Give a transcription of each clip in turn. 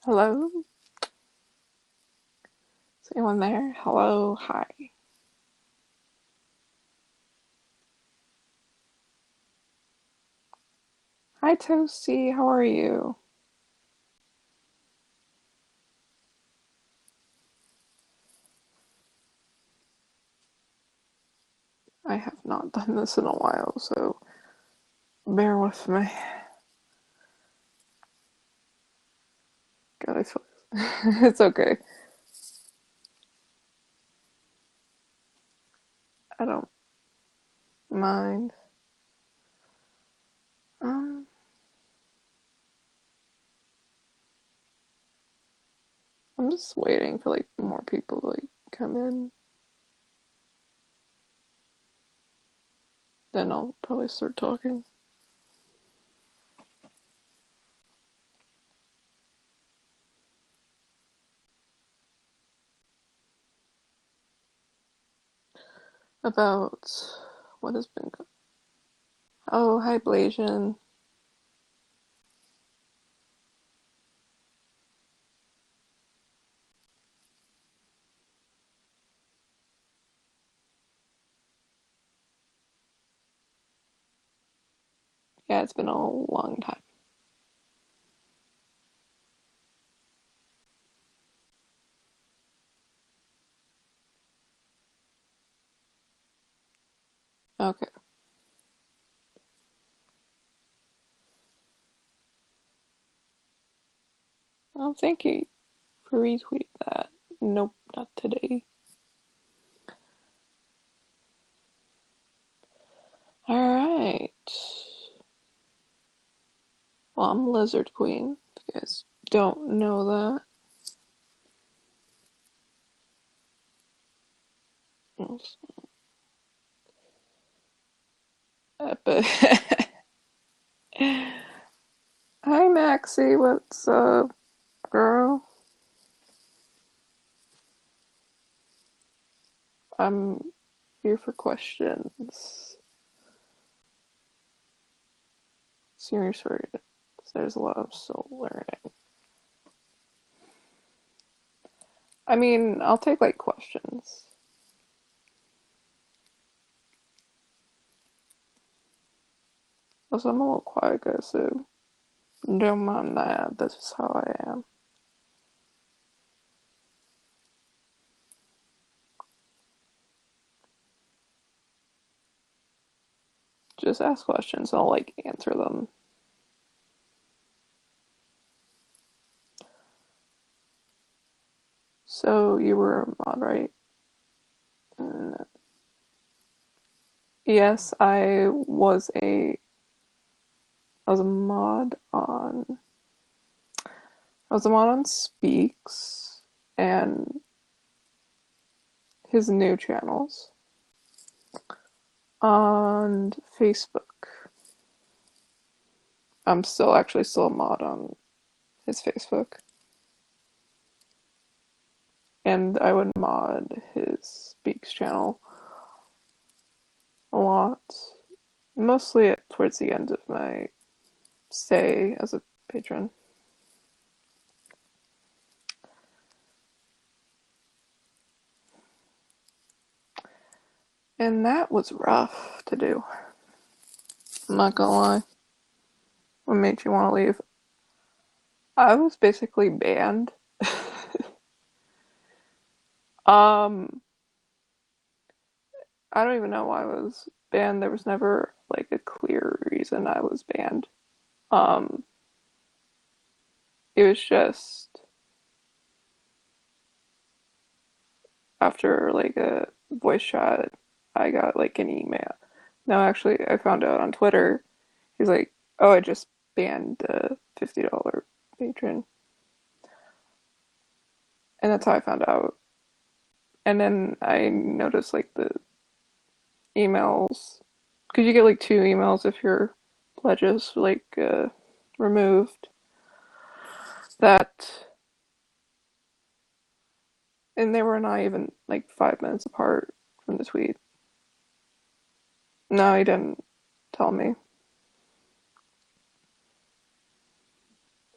Hello? Is anyone there? Hello? Hi. Hi, Toasty. How are you? I have not done this in a while, so bear with me. God, I feel it's okay. I don't mind. Um, I'm just waiting for like more people to like come in. Then I'll probably start talking about what has been. Oh, hi, Blasian. Yeah, it's been a long time. Okay. Well, thank you for retweeting that. Nope, not today. All right. Well, I'm Lizard Queen. If you guys don't know that. But hi, Maxie. What's up, girl? I'm here for questions. Seriously, there's a lot of still learning. I mean, I'll take like questions. Also, I'm a little quiet guy, so don't mind that. That's just how I am. Just ask questions. I'll like answer them. So you were a mod, right? Mm, yes, I was a mod on I was a mod on Speaks and his new channels on Facebook. I'm still a mod on his Facebook. And I would mod his Speaks channel a lot. Mostly towards the end of my stay as a patron. And that was rough to do. I'm not gonna lie. What made you want to leave? I was basically banned. Um, I don't even know why I was banned. There was never like a clear reason I was banned. Um, it was just after like a voice chat, I got like an email. No, actually, I found out on Twitter. He's like, "Oh, I just banned a $50 patron," and that's how I found out. And then I noticed like the emails, because you get like two emails if your pledges like removed. That and they were not even like 5 minutes apart from the tweet. No, he didn't tell me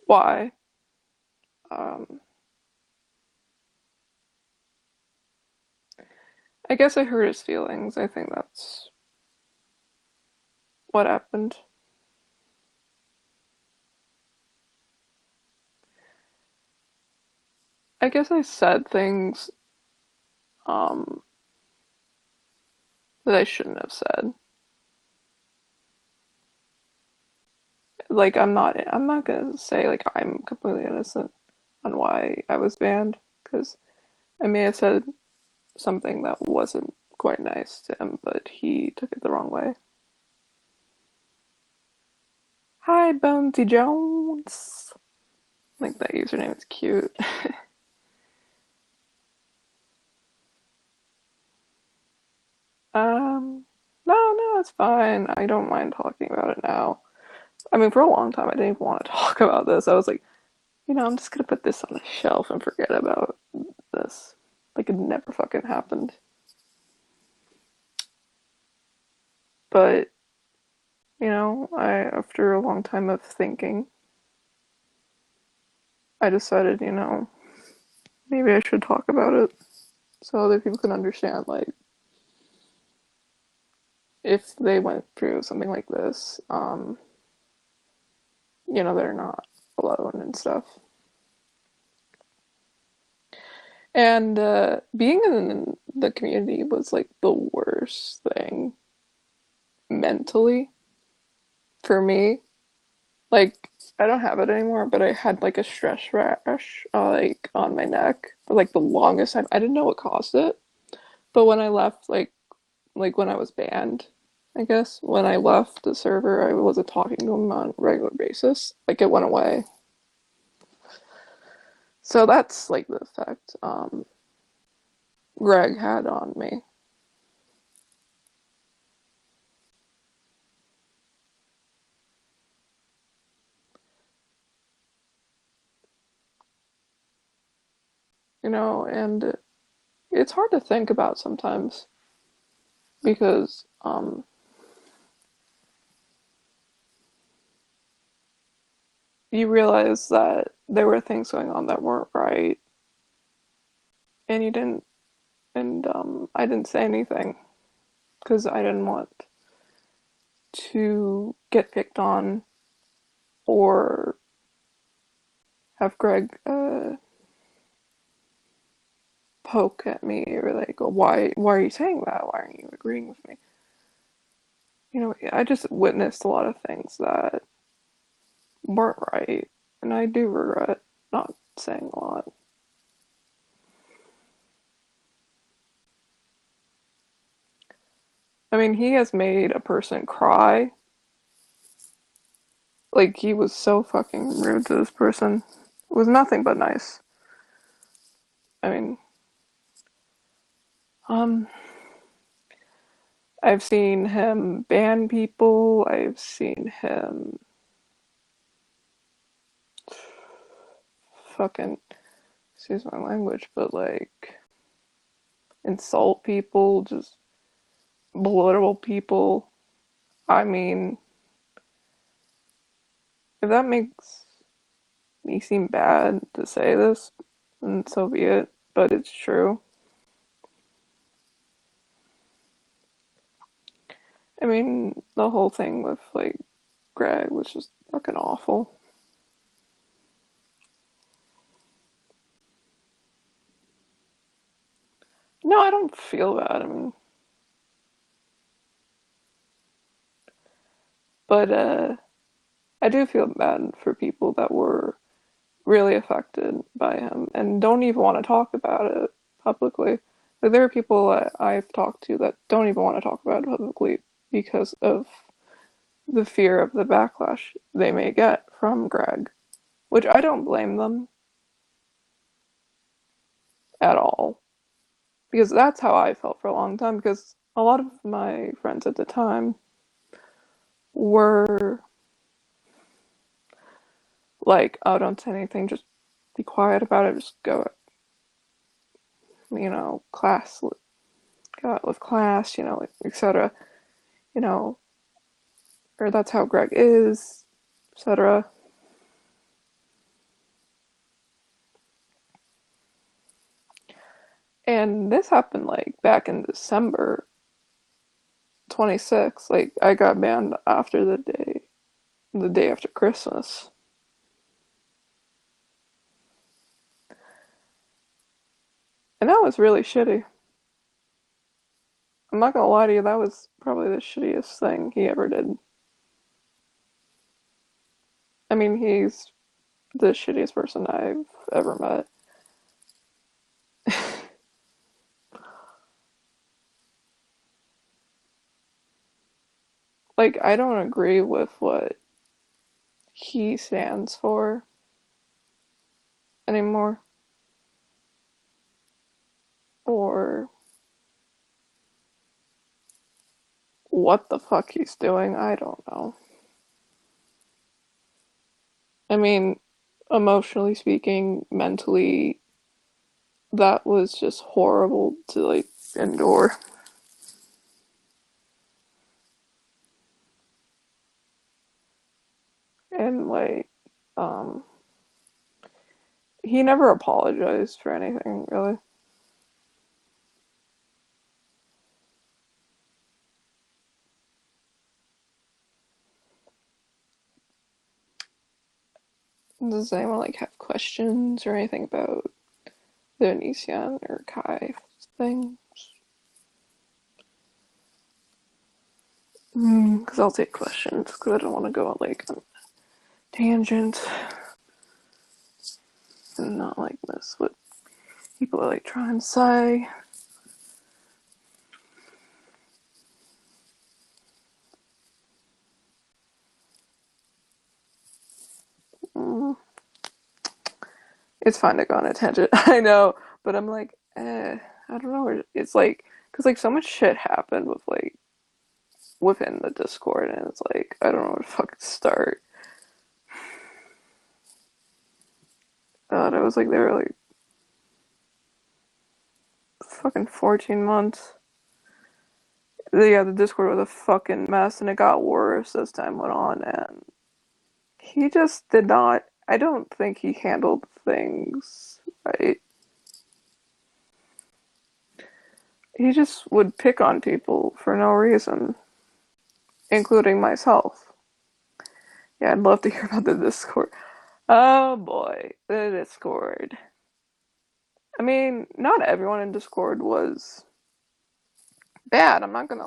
why. Um, I guess I hurt his feelings. I think that's what happened. I guess I said things um, that I shouldn't have said. Like I'm not gonna say like I'm completely innocent on why I was banned because I may have said something that wasn't quite nice to him, but he took it the wrong way. Hi, Bonesy Jones. Like that username is cute. No, no, it's fine. I don't mind talking about it now. I mean, for a long time, I didn't even want to talk about this. I was like, I'm just gonna put this on the shelf and forget about this. Like it never fucking happened. But, after a long time of thinking, I decided, maybe I should talk about it so other people can understand, like, if they went through something like this, they're not alone and stuff. And being in the community was like the worst thing mentally for me. Like, I don't have it anymore, but I had like a stress rash, like on my neck for like the longest time. I didn't know what caused it, but when I left, like when I was banned, I guess when I left the server, I wasn't talking to him on a regular basis. Like it went away. So that's like the effect Greg had on me. And it's hard to think about sometimes because you realize that there were things going on that weren't right, and you didn't, and I didn't say anything because I didn't want to get picked on or have Greg poke at me or like, why are you saying that? Why aren't you agreeing with me? I just witnessed a lot of things that weren't right, and I do regret not saying a lot. I mean, he has made a person cry. Like, he was so fucking rude to this person. It was nothing but nice. I mean, um, I've seen him ban people. I've seen him fucking, excuse my language, but like, insult people, just belittle people. I mean, if that makes me seem bad to say this, then so be it. But it's true. I mean, the whole thing with like Greg was just fucking awful. No, I don't feel bad. I mean, but I do feel bad for people that were really affected by him and don't even want to talk about it publicly. Like there are people that I've talked to that don't even want to talk about it publicly because of the fear of the backlash they may get from Greg, which I don't blame them at all because that's how I felt for a long time because a lot of my friends at the time were like, oh, don't say anything, just be quiet about it, just go, class, go out with class, like, etc. You know, or that's how Greg is, etc. And this happened like back in December 26th. Like I got banned after the day after Christmas. And that was really shitty. I'm not gonna lie to you, that was probably the shittiest thing he ever did. I mean, he's the shittiest person I've ever met. Like, I don't agree with what he stands for anymore, or what the fuck he's doing. I don't know. I mean, emotionally speaking, mentally, that was just horrible to like endure. And like, um, he never apologized for anything, really. Does anyone like have questions or anything about the Onision or Kai thing? Because I'll take questions because I don't want to go on like a tangent and not like miss what people are like trying to say. Mm, it's fine to go on a tangent, I know, but I'm like, I don't know. It's like because like so much shit happened with like within the Discord, and it's like I don't know where to fucking start. God, I was like there like fucking 14 months. Yeah, the Discord was a fucking mess, and it got worse as time went on. And he just did not. I don't think he handled things right. He just would pick on people for no reason, including myself. Yeah, I'd love to hear about the Discord. Oh boy, the Discord. I mean, not everyone in Discord was bad. I'm not gonna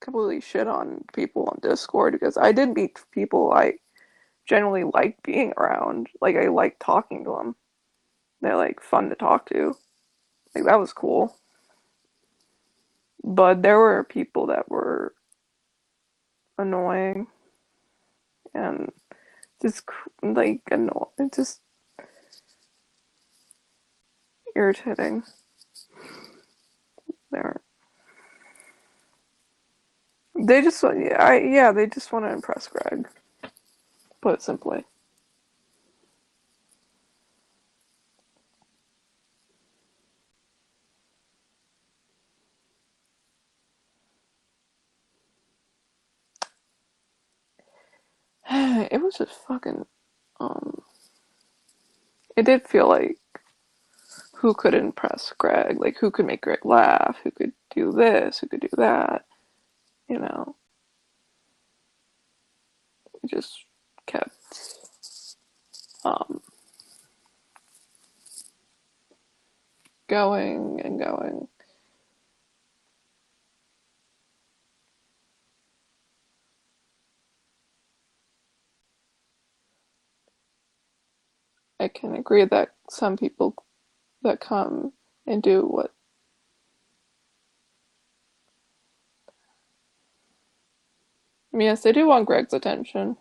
completely shit on people on Discord because I did meet people I generally like being around. Like I like talking to them. They're like fun to talk to. Like that was cool. But there were people that were annoying and just like annoying, just irritating. They're they just yeah they just want to impress Greg. Put it simply. It was just fucking um. It did feel like who could impress Greg, like who could make Greg laugh, who could do this, who could do that. You know, it just kept um going and going. I can agree that some people that come and do what. Yes, they do want Greg's attention.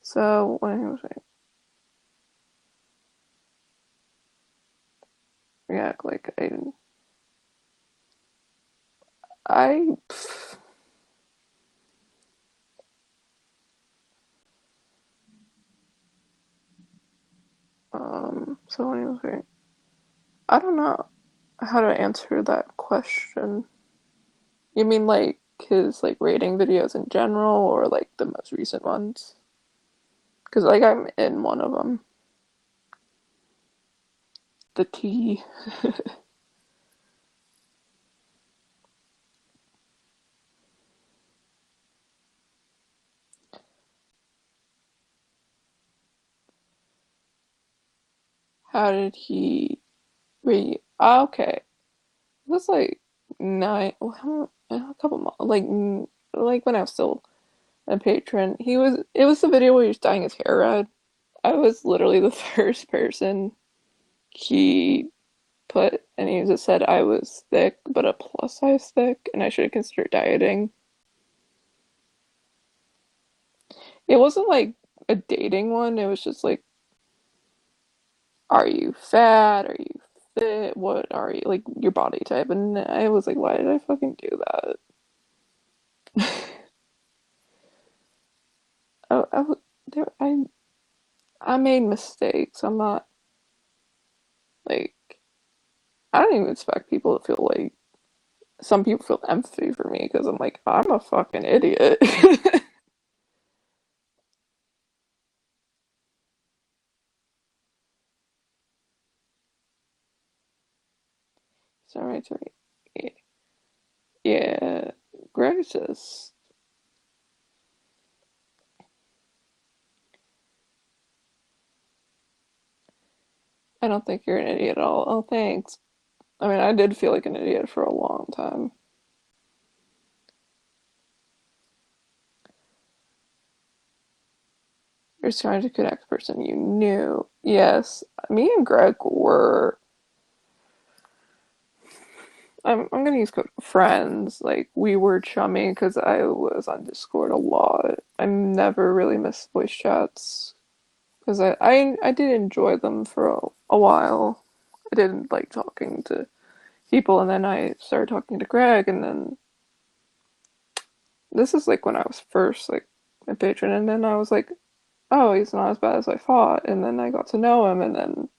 So when he was like, yeah, like I, so when he was like, I don't know how to answer that question. You mean like his like rating videos in general, or like the most recent ones? Because like I'm in one of them. the tea. How did he read? Okay, it was like nine, well, a couple months, like when I was still a patron. It was the video where he was dyeing his hair red. I was literally the first person he put, and he just said I was thick, but a plus size thick, and I should have considered dieting. It wasn't like a dating one, it was just like, are you fat? Are you fit? What are you, like, your body type? And I was like, why did I fucking do that? I, there, I made mistakes. I'm not like, I don't even expect people to feel like, some people feel empathy for me because I'm like, I'm a fucking idiot. Sorry, sorry. Yeah, Greg's just, I don't think you're an idiot at all. Oh, thanks. I mean, I did feel like an idiot for a long time. You're trying to connect the person you knew. Yes, me and Greg were. I'm gonna use code friends. Like we were chummy because I was on Discord a lot. I never really missed voice chats because I did enjoy them for a while. I didn't like talking to people, and then I started talking to Greg, and then this is like when I was first like a patron, and then I was like, oh, he's not as bad as I thought, and then I got to know him, and then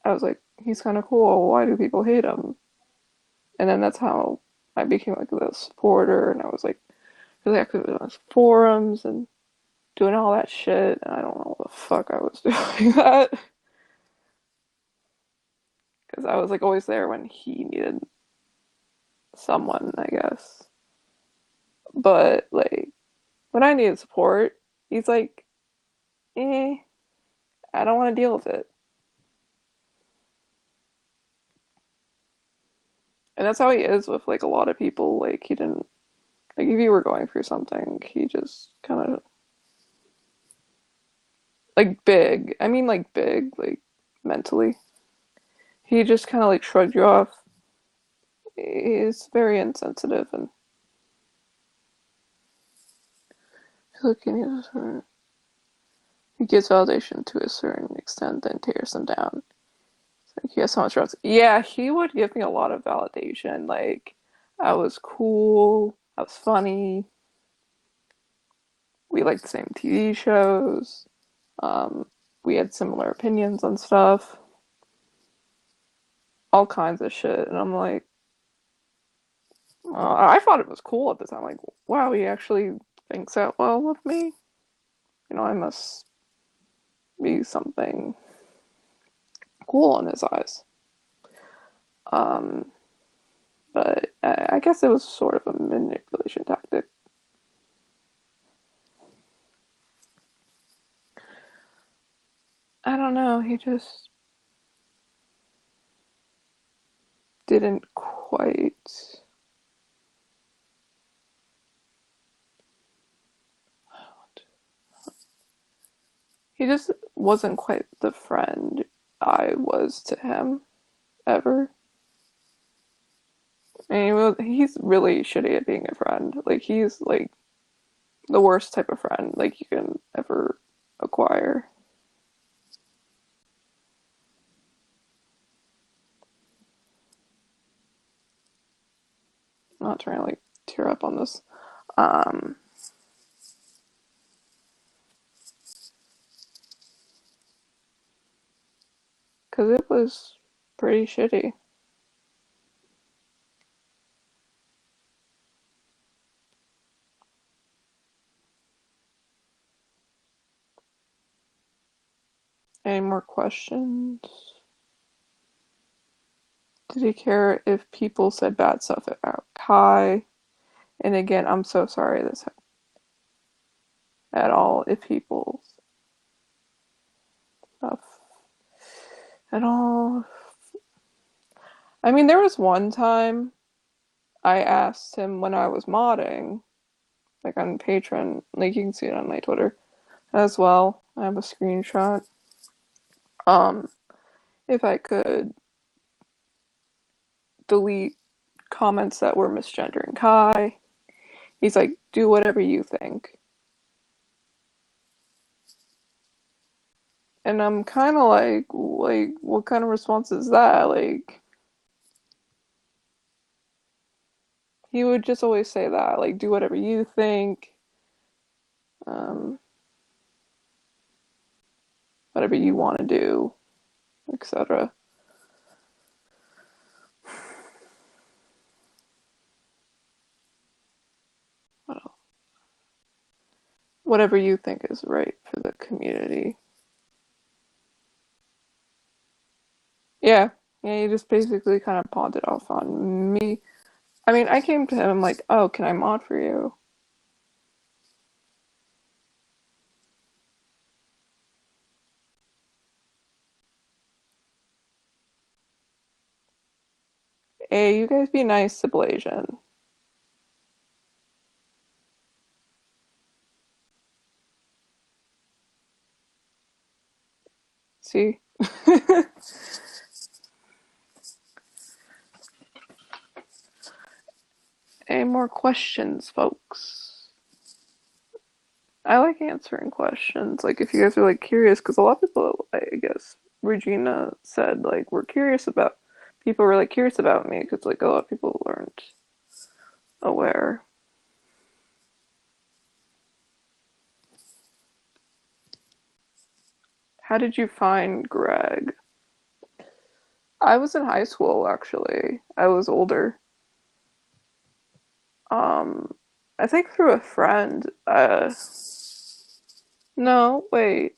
I was like, he's kind of cool. Why do people hate him? And then that's how I became like the supporter, and I was like really active on forums and doing all that shit. And I don't know what the fuck I was doing that because I was like always there when he needed someone, I guess. But like when I needed support, he's like, eh, I don't want to deal with it. And that's how he is with like a lot of people. Like he didn't, like if you were going through something, he just kind of like big. I mean like big, like mentally. He just kind of like shrugged you off. He's very insensitive and looking. He gives validation to a certain extent, then tears them down. Like he has so much trust. Yeah, he would give me a lot of validation. Like I was cool, I was funny. We liked the same TV shows. Um, we had similar opinions on stuff, all kinds of shit. And I'm like, I thought it was cool at the time. Like, wow, he actually thinks that well of me. You know, I must be something cool in his eyes. Um, but I guess it was sort of a manipulation tactic. I don't know. He just didn't quite. He just wasn't quite the friend I was to him ever. And he's really shitty at being a friend. Like he's like the worst type of friend like you can ever acquire. I'm not trying to like tear up on this. Um, because it was pretty shitty. Any more questions? Did he care if people said bad stuff about Kai? And again, I'm so sorry this at all. If people stuff at all. I mean, there was one time I asked him when I was modding, like on Patreon, like you can see it on my Twitter as well. I have a screenshot. Um, if I could delete comments that were misgendering Kai. He's like, do whatever you think. And I'm kind of like, what kind of response is that? Like, he would just always say that, like, do whatever you think, um, whatever you want to do, etc. Whatever you think is right for the community. Yeah, yeah, he just basically kind of pawned it off on me. I mean, I came to him like, oh, can I mod for you? Hey, you guys be nice to Blasian. See? Any more questions, folks? I like answering questions. Like, if you guys are like curious, because a lot of people, I guess, Regina said, like, we're curious about, people were like curious about me because, like, a lot of people weren't aware. How did you find Greg? I was in high school, actually. I was older. Um, I think through a friend. No, wait.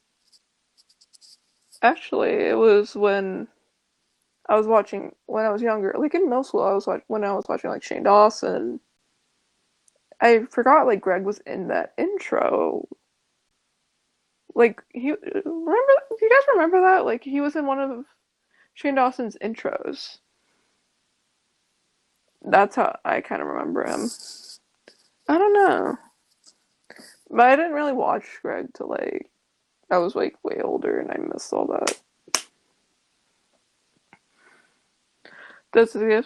Actually, it was when I was watching when I was younger, like in middle school. When I was watching like Shane Dawson. I forgot like Greg was in that intro. Like he remember? Do you guys remember that? Like he was in one of Shane Dawson's intros. That's how I kind of remember him. I don't know, but I didn't really watch Greg till like I was like way older, and I missed all that. Does the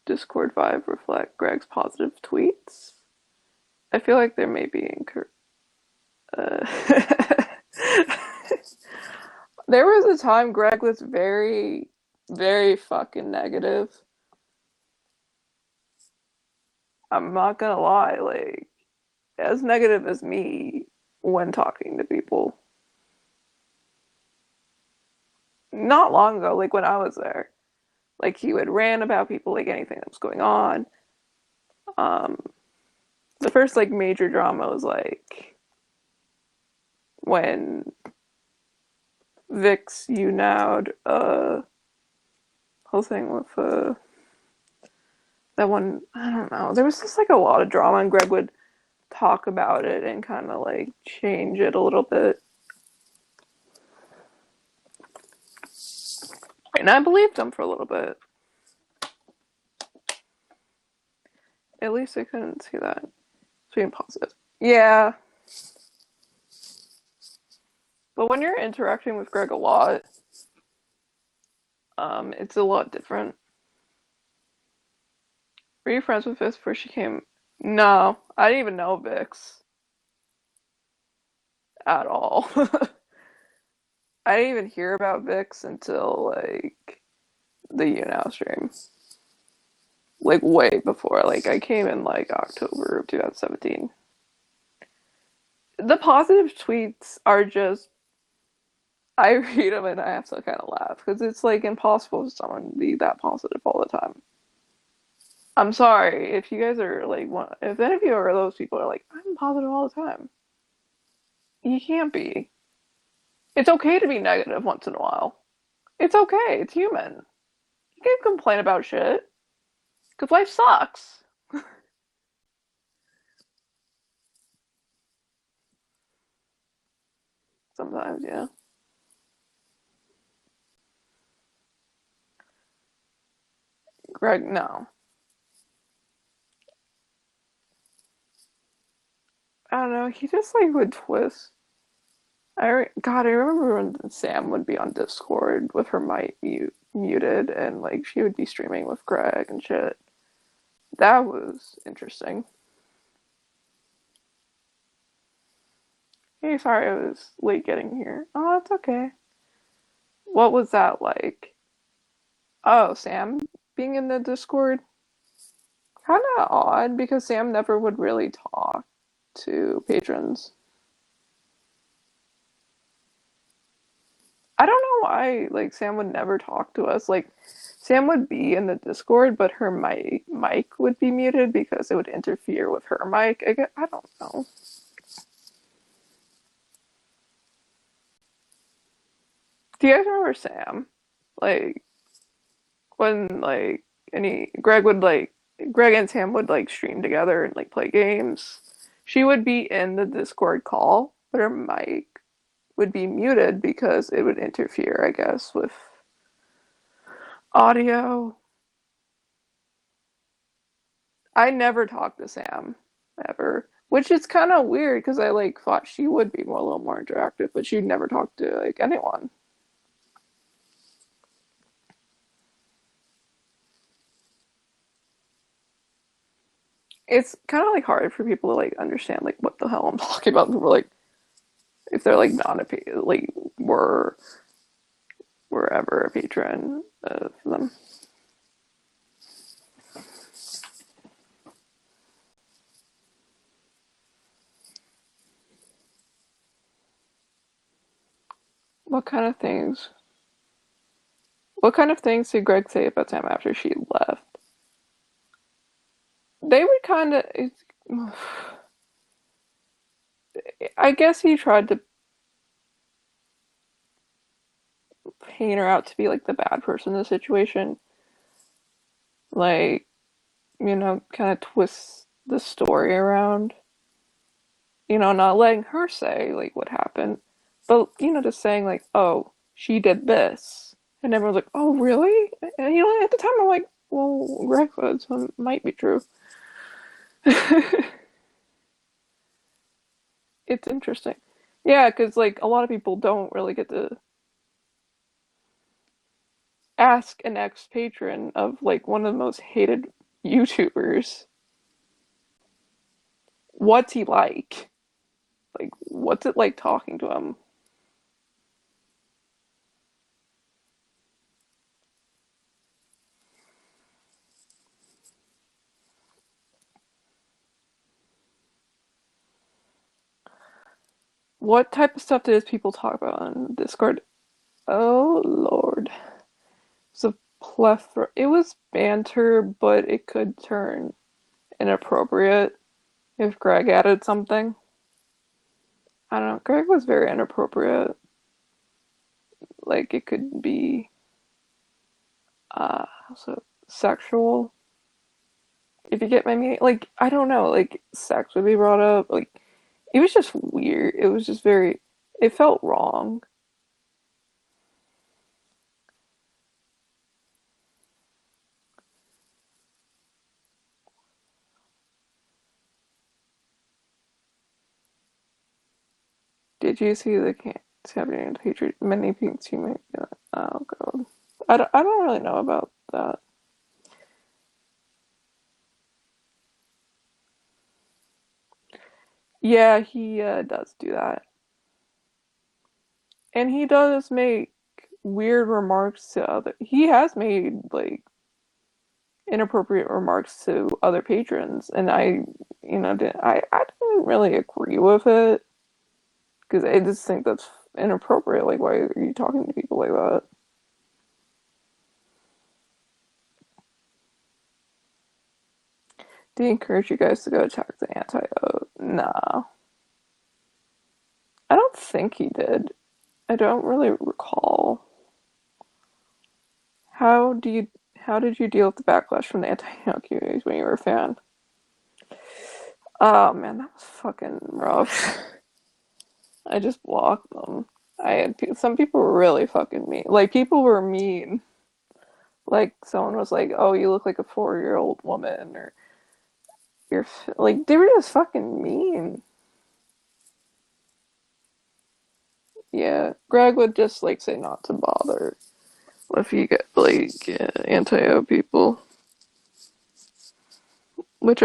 Discord vibe reflect Greg's positive tweets? I feel like there may be uh, there was a time Greg was very, very fucking negative. I'm not gonna lie, like as negative as me when talking to people. Not long ago, like when I was there, like he would rant about people, like anything that was going on. Um, the first like major drama was like when Vix Younow whole thing with that one. I don't know. There was just like a lot of drama, and Greg would talk about it and kind of like change it a little bit. And I believed him for a little bit. At least I couldn't see that. It's being positive. Yeah. But when you're interacting with Greg a lot, it's a lot different. Were you friends with Vix before she came? No, I didn't even know Vix at all. I didn't even hear about Vix until like the Younow stream. Like way before. Like I came in like October of 2017. The positive tweets are just I read them and I have to kind of laugh because it's like impossible for someone to be that positive all the time. I'm sorry if you guys are like if any of you are those people are like I'm positive all the time. You can't be. It's okay to be negative once in a while. It's okay. It's human. You can complain about shit. Because life sucks. Sometimes, yeah. Greg, no. I don't know. He just like would twist. God, I remember when Sam would be on Discord with her mic muted and like she would be streaming with Greg and shit. That was interesting. Hey, sorry I was late getting here. Oh, it's okay. What was that like? Oh, Sam being in the Discord? Kind of odd because Sam never would really talk to patrons. I don't know why like Sam would never talk to us. Like Sam would be in the Discord, but her mic would be muted because it would interfere with her mic. I don't know. Do you guys remember Sam? Like when like any Greg and Sam would like stream together and like play games. She would be in the Discord call, but her mic would be muted because it would interfere, I guess, with audio. I never talked to Sam ever, which is kind of weird because I like thought she would be a little more interactive, but she'd never talked to like anyone. It's kind of like hard for people to like understand like what the hell I'm talking about. We're like if they're like not like were ever a patron of them. What kind of things? What kind of things did Greg say about Sam after she left? They would kind of. I guess he tried to paint her out to be like the bad person in the situation, like kind of twist the story around. Not letting her say like what happened, but just saying like, oh, she did this, and everyone's like, oh, really? And at the time I'm like, well, Greg would, so it might be true. It's interesting. Yeah, because like a lot of people don't really get to ask an ex patron of like one of the most hated YouTubers, what's he like? Like, what's it like talking to him? What type of stuff does people talk about on Discord? Oh Lord. It's a plethora. It was banter, but it could turn inappropriate if Greg added something. I don't know. Greg was very inappropriate. Like it could be also sexual. If you get my meaning, like I don't know, like sex would be brought up. Like it was just weird. It was just very. It felt wrong. Did you see the Saturday Patriot? Many things you might. Oh god. I don't really know about that. Yeah, he does do that. And he does make weird remarks to other. He has made like inappropriate remarks to other patrons, and I didn't really agree with it because I just think that's inappropriate. Like, why are you talking to people like that? Do you encourage you guys to go attack the anti-oat? Nah, I don't think he did. I don't really recall. How do you? How did you deal with the backlash from the anti-Younow communities when you were a fan? Oh man, that was fucking rough. I just blocked them. I had some people were really fucking mean. Like people were mean. Like someone was like, "Oh, you look like a 4-year-old woman," or like they were just fucking mean. Yeah, Greg would just like say not to bother if you get like anti-O people, which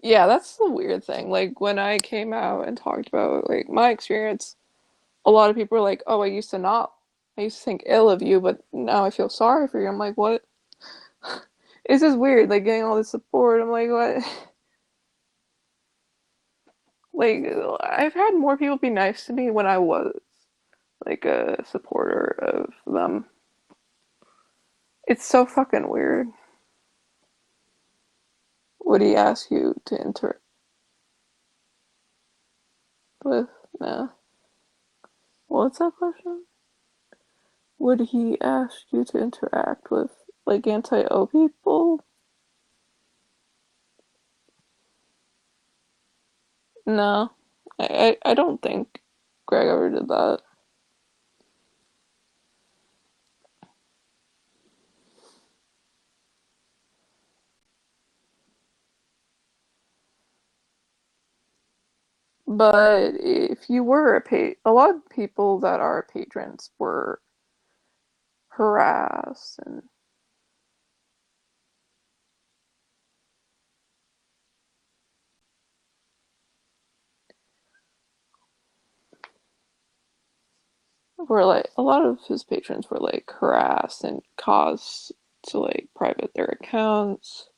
yeah, that's the weird thing. Like when I came out and talked about like my experience, a lot of people were like, "Oh, I used to think ill of you, but now I feel sorry for you." I'm like, "What?" It's just weird, like getting all this support. I'm like, "What?" Like I've had more people be nice to me when I was like a supporter of them. It's so fucking weird. Would he ask you to interact with? Nah. What's that question? Would he ask you to interact with like anti-O people? No. I don't think Greg ever did that. But if you were a lot of people that are patrons were harassed and were like a lot of his patrons were like harassed and caused to like private their accounts,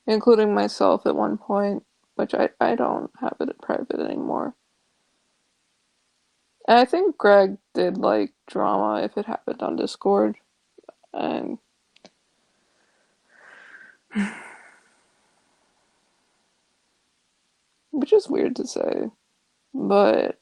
including myself at one point, which I don't have it private anymore. And I think Greg did like drama if it happened on Discord, and which is weird to say, but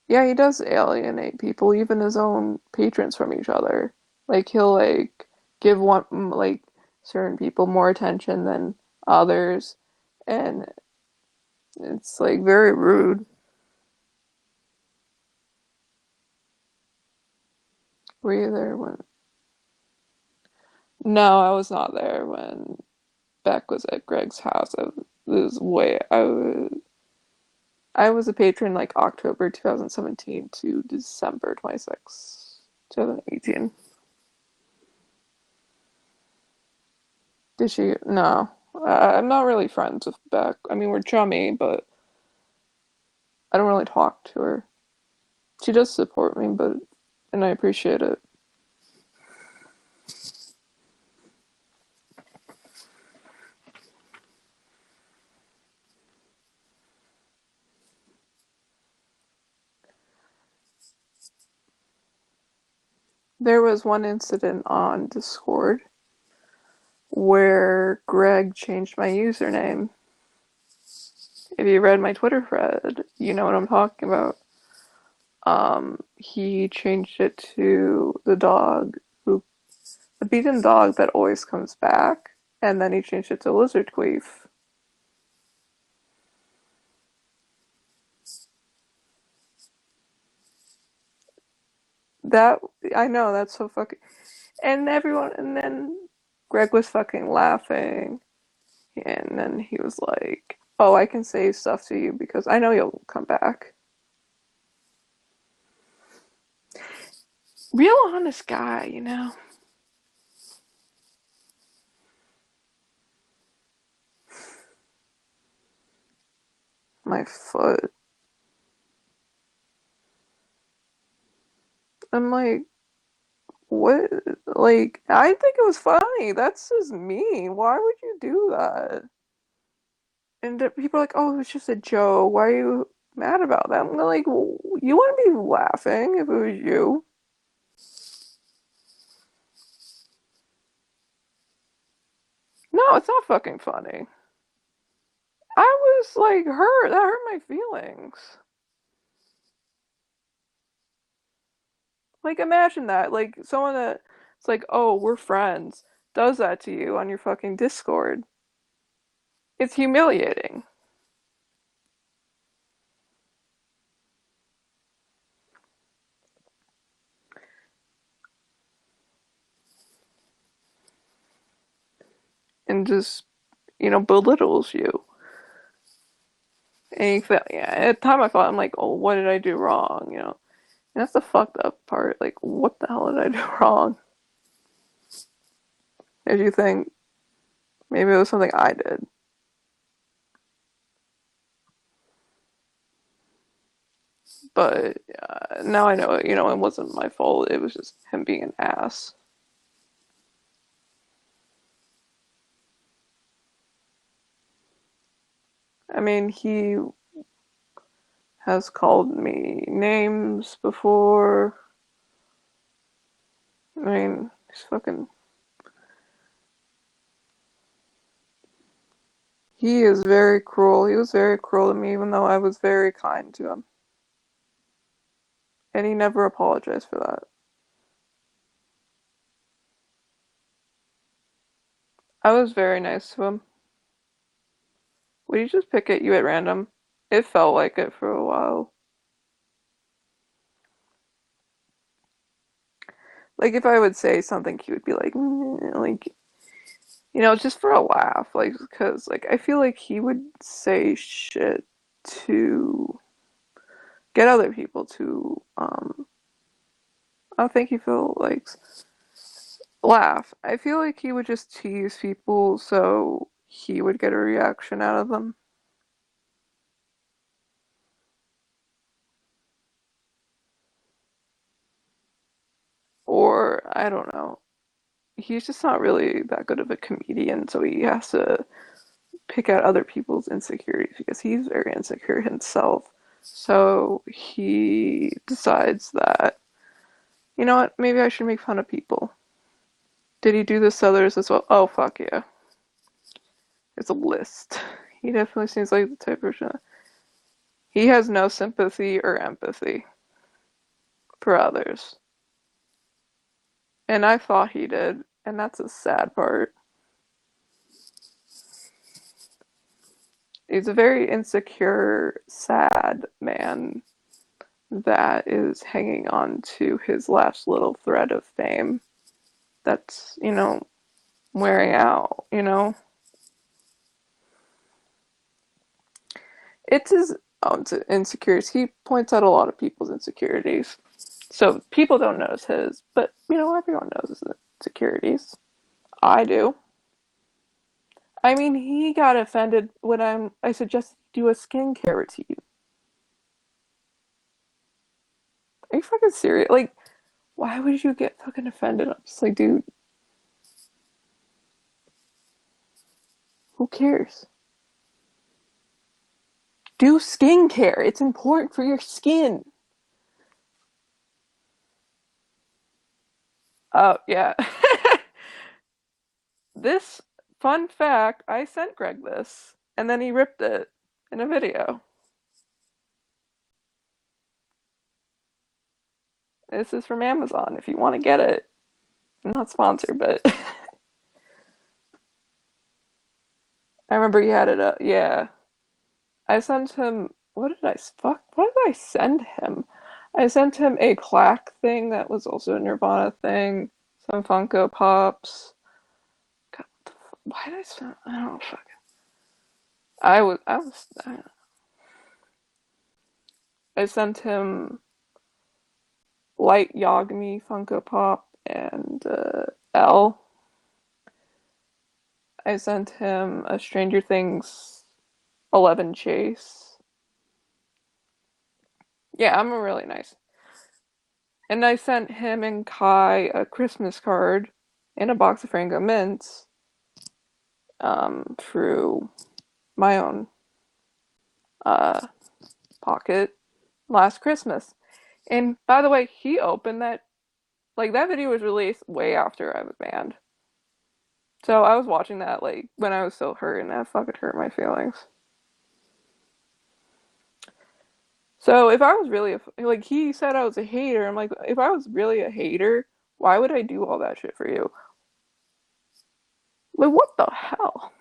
yeah, he does alienate people, even his own patrons from each other. Like he'll like give one like certain people more attention than others, and it's like very rude. Were you there when? No, I was not there when Beck was at Greg's house. I was a patron like October 2017 to December 26th, 2018. Did she? No. I'm not really friends with Beck. I mean, we're chummy, but I don't really talk to her. She does support me, but and I appreciate it. There was one incident on Discord where Greg changed my username. If you read my Twitter thread, you know what I'm talking about. He changed it to the beaten dog that always comes back, and then he changed it to lizard queef. That I know that's so fucking. And everyone, and then Greg was fucking laughing, and then he was like, "Oh, I can say stuff to you because I know you'll come back." Real honest guy, you know. My foot. I'm like, what, like, I think it was funny. That's just mean. Why would you do that? And people are like, oh, it was just a joke. Why are you mad about that? I'm like, well, you wouldn't be laughing if it was you. No, it's not fucking funny. I was like hurt. That hurt my feelings. Like, imagine that. Like, someone that's like, oh, we're friends, does that to you on your fucking Discord. It's humiliating. And just, belittles you. And you feel, yeah, at the time I thought, I'm like, oh, what did I do wrong? And that's the fucked up part. Like, what the hell did I do wrong? If you think maybe it was something I did. But now I know, it wasn't my fault. It was just him being an ass. I mean, he has called me names before. I mean, he's fucking. He is very cruel. He was very cruel to me, even though I was very kind to him. And he never apologized for that. I was very nice to him. Would he just pick at you at random? It felt like it for a while. Like, if I would say something, he would be like, like, just for a laugh. Like, because, like, I feel like he would say shit to get other people to, I think he feel like laugh. I feel like he would just tease people so he would get a reaction out of them. Or, I don't know. He's just not really that good of a comedian, so he has to pick out other people's insecurities because he's very insecure himself. So he decides that, you know what, maybe I should make fun of people. Did he do this to others as well? Oh, fuck yeah. It's a list. He definitely seems like the type of person. He has no sympathy or empathy for others. And I thought he did, and that's a sad part. He's a very insecure, sad man that is hanging on to his last little thread of fame that's, wearing out. It's his own insecurities. He points out a lot of people's insecurities. So people don't notice his, but, everyone knows his insecurities. I do. I mean, he got offended when I suggested do a skincare routine. Are you fucking serious? Like, why would you get fucking offended? I'm just like, dude, who cares? Do skincare. It's important for your skin. Oh, yeah. This fun fact, I sent Greg this, and then he ripped it in a video. This is from Amazon if you want to get it. I'm not sponsored, but I remember he had it up. Yeah. I sent him, what did I send him? I sent him a plaque thing that was also a Nirvana thing, some Funko Pops. God, why did I send, I don't know, fuck. I sent him Light Yagami Funko Pop and L. I sent him a Stranger Things 11 Chase. Yeah, I'm a really nice. And I sent him and Kai a Christmas card and a box of Franco mints through my own uh, pocket last Christmas. And by the way, he opened that. Like, that video was released way after I was banned. So I was watching that, like, when I was still hurt, and that fucking hurt my feelings. So if I was really, like, he said I was a hater. I'm like, if I was really a hater, why would I do all that shit for you? Like, what the hell?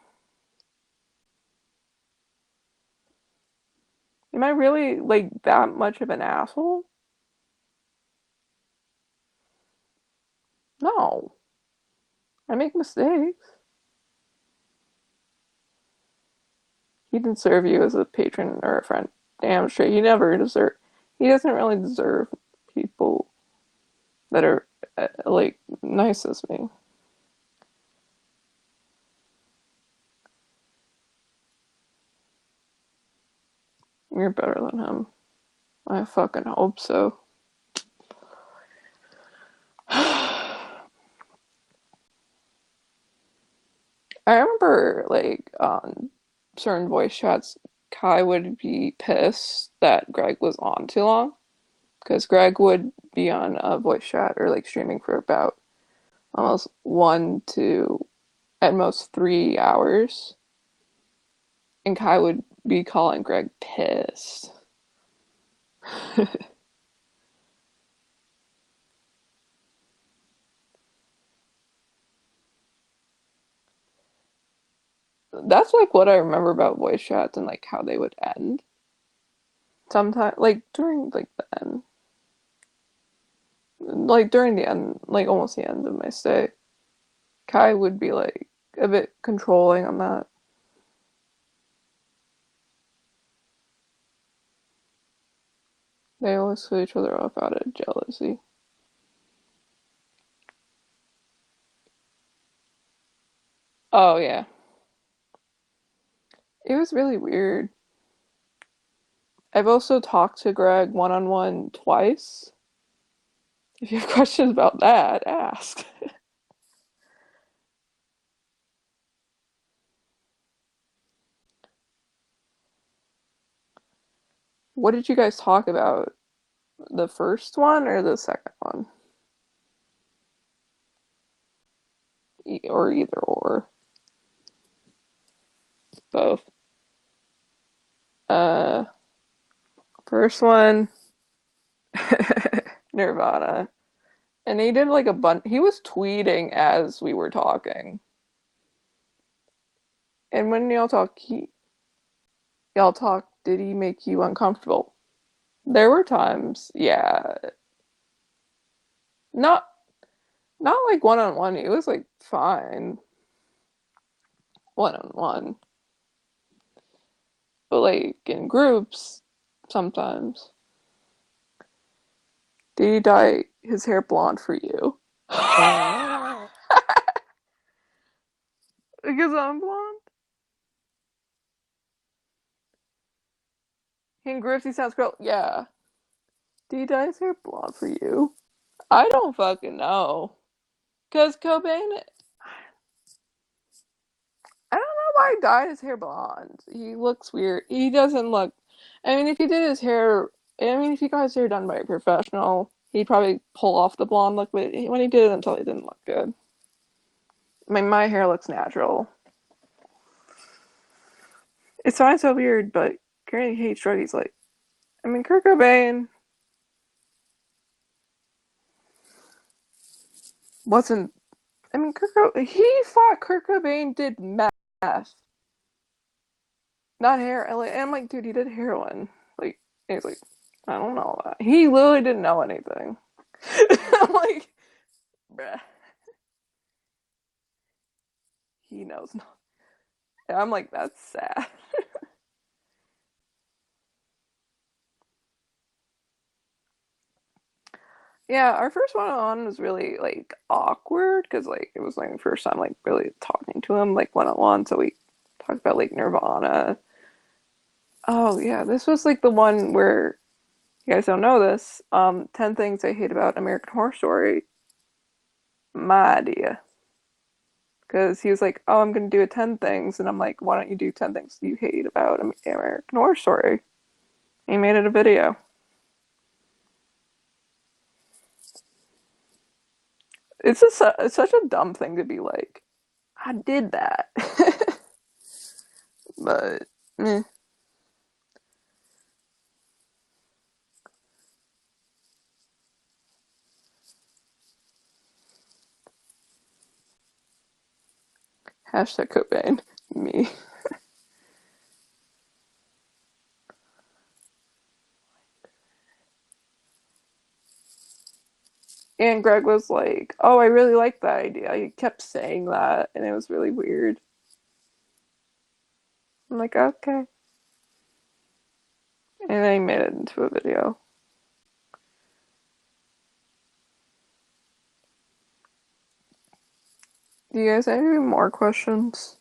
Am I really, like, that much of an asshole? No. I make mistakes. He didn't serve you as a patron or a friend. Damn straight. He doesn't really deserve people that are, like, nice as me. You're better than him. I fucking hope so. I remember, like, on certain voice chats, Kai would be pissed that Greg was on too long. Because Greg would be on a voice chat or, like, streaming for about almost 1 to at most 3 hours. And Kai would be calling Greg pissed. That's, like, what I remember about voice chats and, like, how they would end. Sometimes, like, during, like, the end. Like, during the end, like, almost the end of my stay. Kai would be like a bit controlling on that. They always put each other off out of jealousy. Oh yeah. It was really weird. I've also talked to Greg one on one twice. If you have questions about that, ask. What did you guys talk about? The first one or the second one? Or either or. Both. Uh First one Nirvana. And he did like a bunch. He was tweeting as we were talking. And when y'all talk, did he make you uncomfortable? There were times, yeah. Not not like one on one. It was like fine one on one, but like in groups sometimes. Did he dye his hair blonde for you? Because I'm blonde. In groups, he sounds girl. Yeah. Did he dye his hair blonde for you? I don't fucking know. Cause Cobain, I don't know why he dyed his hair blonde. He looks weird. He doesn't look. I mean, if he did his hair, I mean, if he got his hair done by a professional, he'd probably pull off the blonde look. But when he did it until it didn't look good. I mean, my hair looks natural. It sounds so weird, but Granny hates druggies. Like, I mean, Kurt Cobain wasn't. I mean, he thought Kurt Cobain did meth, not hair. And I'm like, dude, he did heroin. Like, he's like, I don't know that. He literally didn't know anything. I'm like, bruh, he knows not. And I'm like, that's sad. Yeah, our first one on was really like awkward because like it was like the first time like really talking to him like one on one. So we talked about like Nirvana. Oh yeah, this was like the one where You guys don't know this. 10 things I hate about American Horror Story. My idea. Because he was like, oh, I'm going to do a 10 things. And I'm like, why don't you do 10 things you hate about American Horror Story? And he made it a video. It's such a dumb thing to be like, I did that. But, eh. Hashtag Cobain. Me. And Greg was like, oh, I really like that idea. He kept saying that, and it was really weird. I'm like, okay. And I made it into a video. Do you guys have any more questions?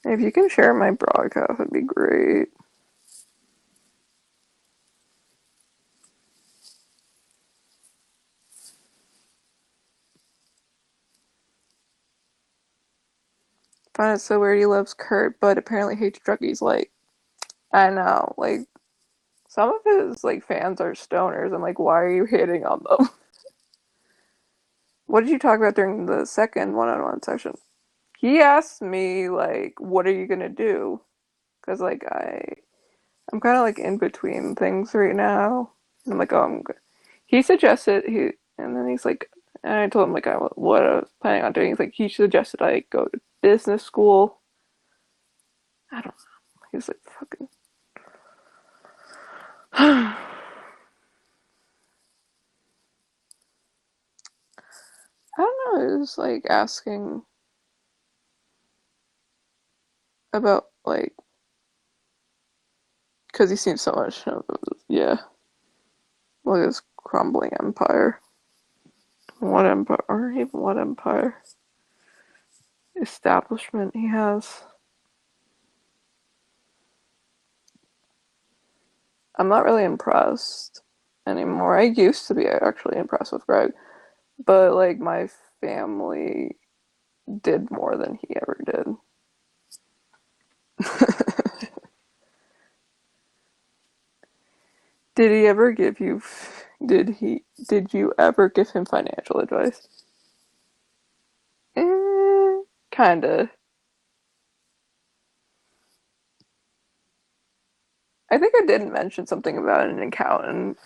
If you can share my broadcast, it'd be great. Find it so weird he loves Kurt, but apparently hates druggies. Like, I know, like, some of his, like, fans are stoners. I'm like, why are you hating on them? What did you talk about during the second one-on-one session? He asked me, like, what are you gonna do? Because, like, I'm kind of, like, in between things right now. And I'm like, oh, I'm good. He suggested, and then he's like, and I told him, like, what I was planning on doing. He's like, he suggested I go to business school. I don't know. He was like, fucking. I don't know. It was like asking about, like, because he seems so much, yeah, like his crumbling empire. What empire, or even what empire establishment he has. I'm not really impressed anymore. I used to be actually impressed with Greg, but like my family did more than he ever did. Did he ever give you? Did you ever give him financial advice? Kinda. I think I did mention something about an accountant.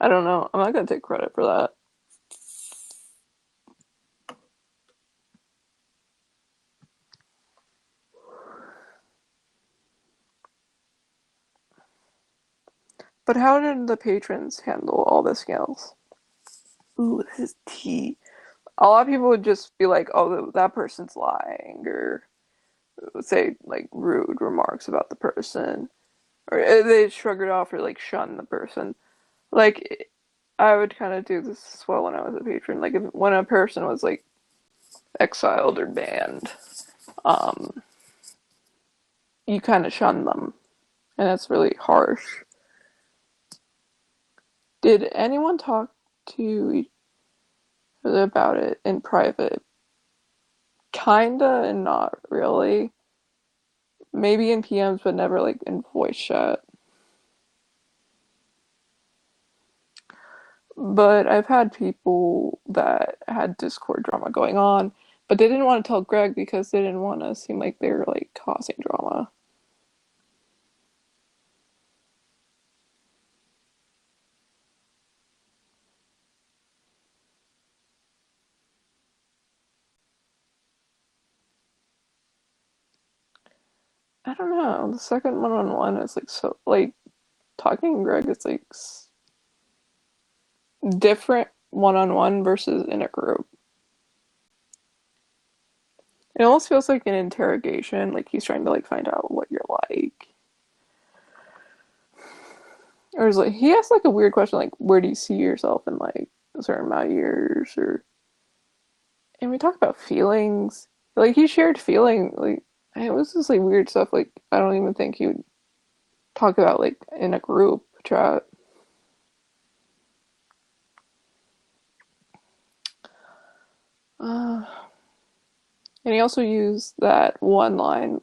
I don't know. I'm not gonna take credit for that. But how did the patrons handle all the scales? Ooh, this is tea. A lot of people would just be like, "Oh, that person's lying," or say like rude remarks about the person, or they shrug it off or like shun the person. Like I would kind of do this as well when I was a patron. Like when a person was like exiled or banned, um, you kind of shun them, and that's really harsh. Did anyone talk to each other about it in private? Kinda and not really. Maybe in PMs, but never like in voice chat. But I've had people that had Discord drama going on, but they didn't want to tell Greg because they didn't want to seem like they were like causing drama. I don't know. The second one-on-one is like so like talking to Greg is like different one-on-one versus in a group. It almost feels like an interrogation, like he's trying to like find out what you're like. Or is like he asked like a weird question like where do you see yourself in like a certain amount of years or and we talked about feelings. Like he shared feeling like it was just like weird stuff like I don't even think he would talk about like in a group chat. And he also used that one line,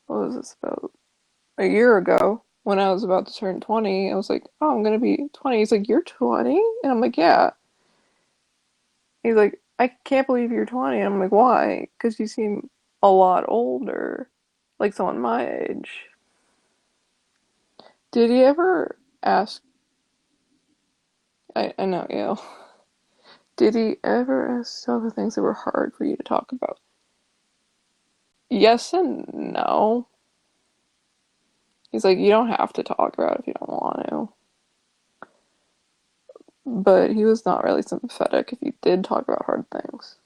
what was this about? A year ago when I was about to turn 20. I was like, oh, I'm gonna be 20. He's like, you're 20? And I'm like, yeah. He's like, I can't believe you're 20. And I'm like, why? Because you seem a lot older, like someone my age. Did he ever ask? I know, you. Did he ever ask other things that were hard for you to talk about? Yes and no. He's like, you don't have to talk about it if you don't want to. But he was not really sympathetic if you did talk about hard things.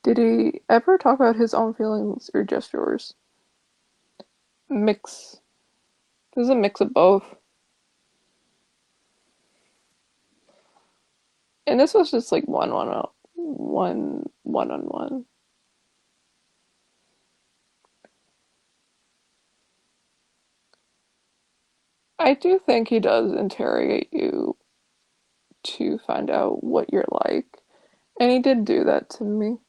Did he ever talk about his own feelings or just yours? Mix. There's a mix of both. And this was just like one on one. I do think he does interrogate you to find out what you're like. And he did do that to me.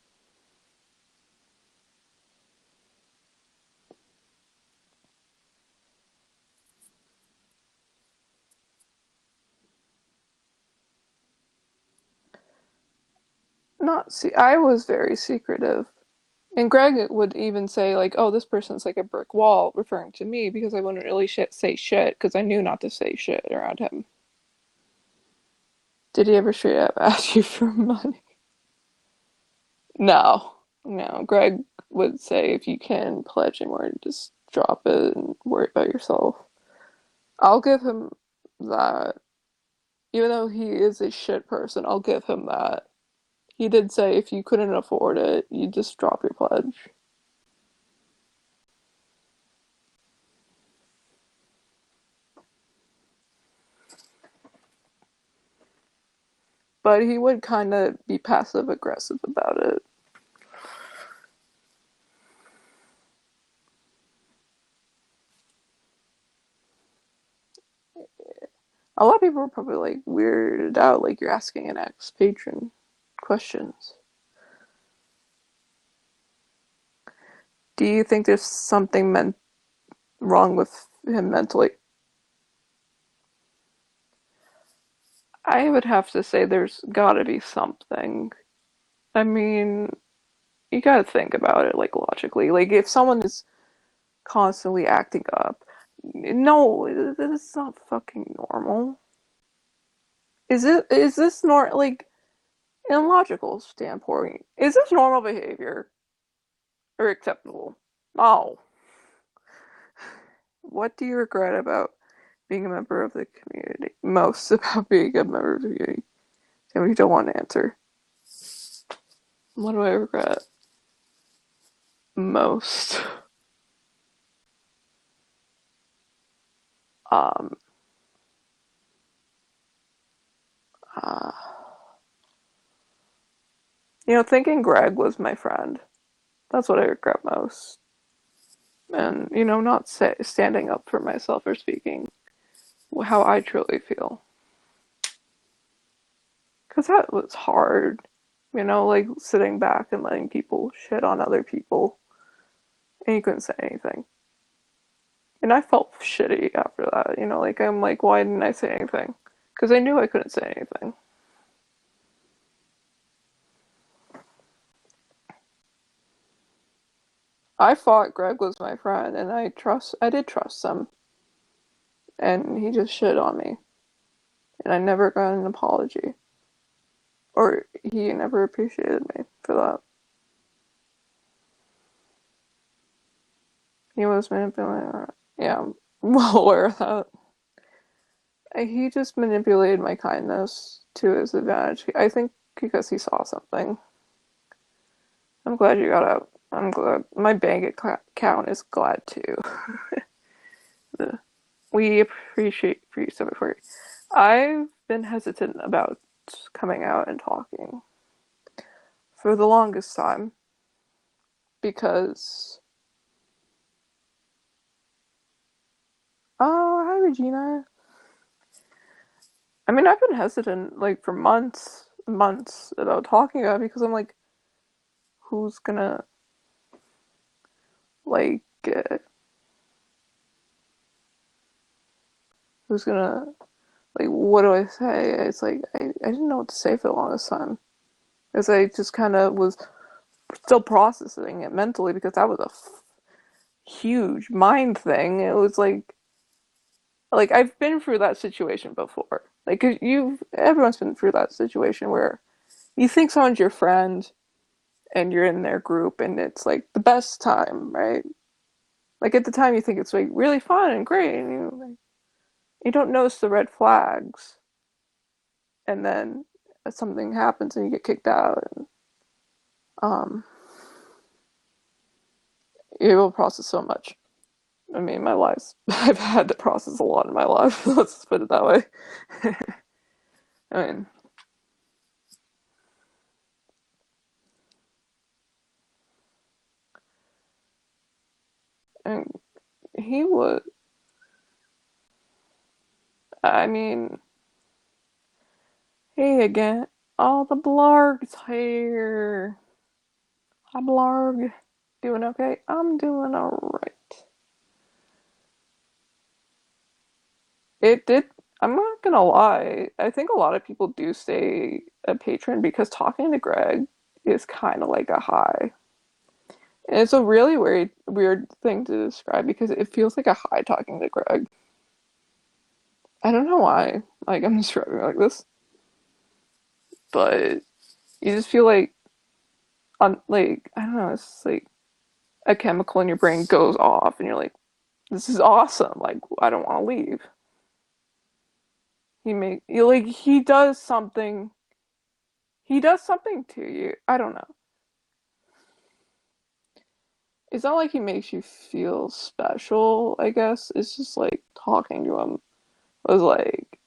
Not see, I was very secretive. And Greg would even say like, "Oh, this person's like a brick wall," referring to me because I wouldn't really say shit because I knew not to say shit around him. Did he ever straight up ask you for money? No, no. Greg would say if you can pledge anymore, just drop it and worry about yourself. I'll give him that. Even though he is a shit person, I'll give him that. He did say if you couldn't afford it, you just drop your pledge. But he would kind of be passive aggressive about it. A lot of people are probably like weirded out, like you're asking an ex patron questions. Do you think there's something wrong with him mentally? I would have to say there's gotta be something. I mean, you gotta think about it like logically. Like if someone is constantly acting up, no, that's not fucking normal. Is this like in a logical standpoint, is this normal behavior or acceptable? No. What do you regret about being a member of the community? Most about being a member of the community. And we don't want to answer. What do I regret most? Um, uh, thinking Greg was my friend. That's what I regret most. And, not standing up for myself or speaking how I truly feel. Because that was hard. Like sitting back and letting people shit on other people. And you couldn't say anything. And I felt shitty after that, like I'm like, why didn't I say anything? Because I knew I couldn't say anything. I thought Greg was my friend, and I did trust him, and he just shit on me, and I never got an apology, or he never appreciated me for that. He was manipulating. Yeah, I'm well aware of that. He just manipulated my kindness to his advantage. I think because he saw something. I'm glad you got out. I'm glad. My bank account is glad too. We appreciate for you so much for you. I've been hesitant about coming out and talking for the longest time because oh hi Regina. I mean I've been hesitant like for months about talking about it because I'm like who's gonna like who's gonna like what do I say? It's like I didn't know what to say for the longest time because I just kind of was still processing it mentally because that was a huge mind thing. It was like I've been through that situation before. Like 'cause everyone's been through that situation where you think someone's your friend and you're in their group and it's like the best time, right? Like at the time you think it's like really fun and great and you don't notice the red flags and then something happens and you get kicked out and um you will process so much. I mean, my life I've had to process a lot in my life. Let's just put it that way. I mean, and he would. I mean, hey again, all the blargs here. Hi blarg, doing okay? I'm doing alright. It did. I'm not gonna lie. I think a lot of people do stay a patron because talking to Greg is kind of like a high. And it's a really weird thing to describe because it feels like a high talking to Greg. I don't know why. Like I'm describing it like this, but you just feel like on like I don't know. It's just like a chemical in your brain goes off, and you're like, "This is awesome! Like I don't want to leave." He make you like he does something. He does something to you. I don't know. It's not like he makes you feel special. I guess it's just like talking to him was like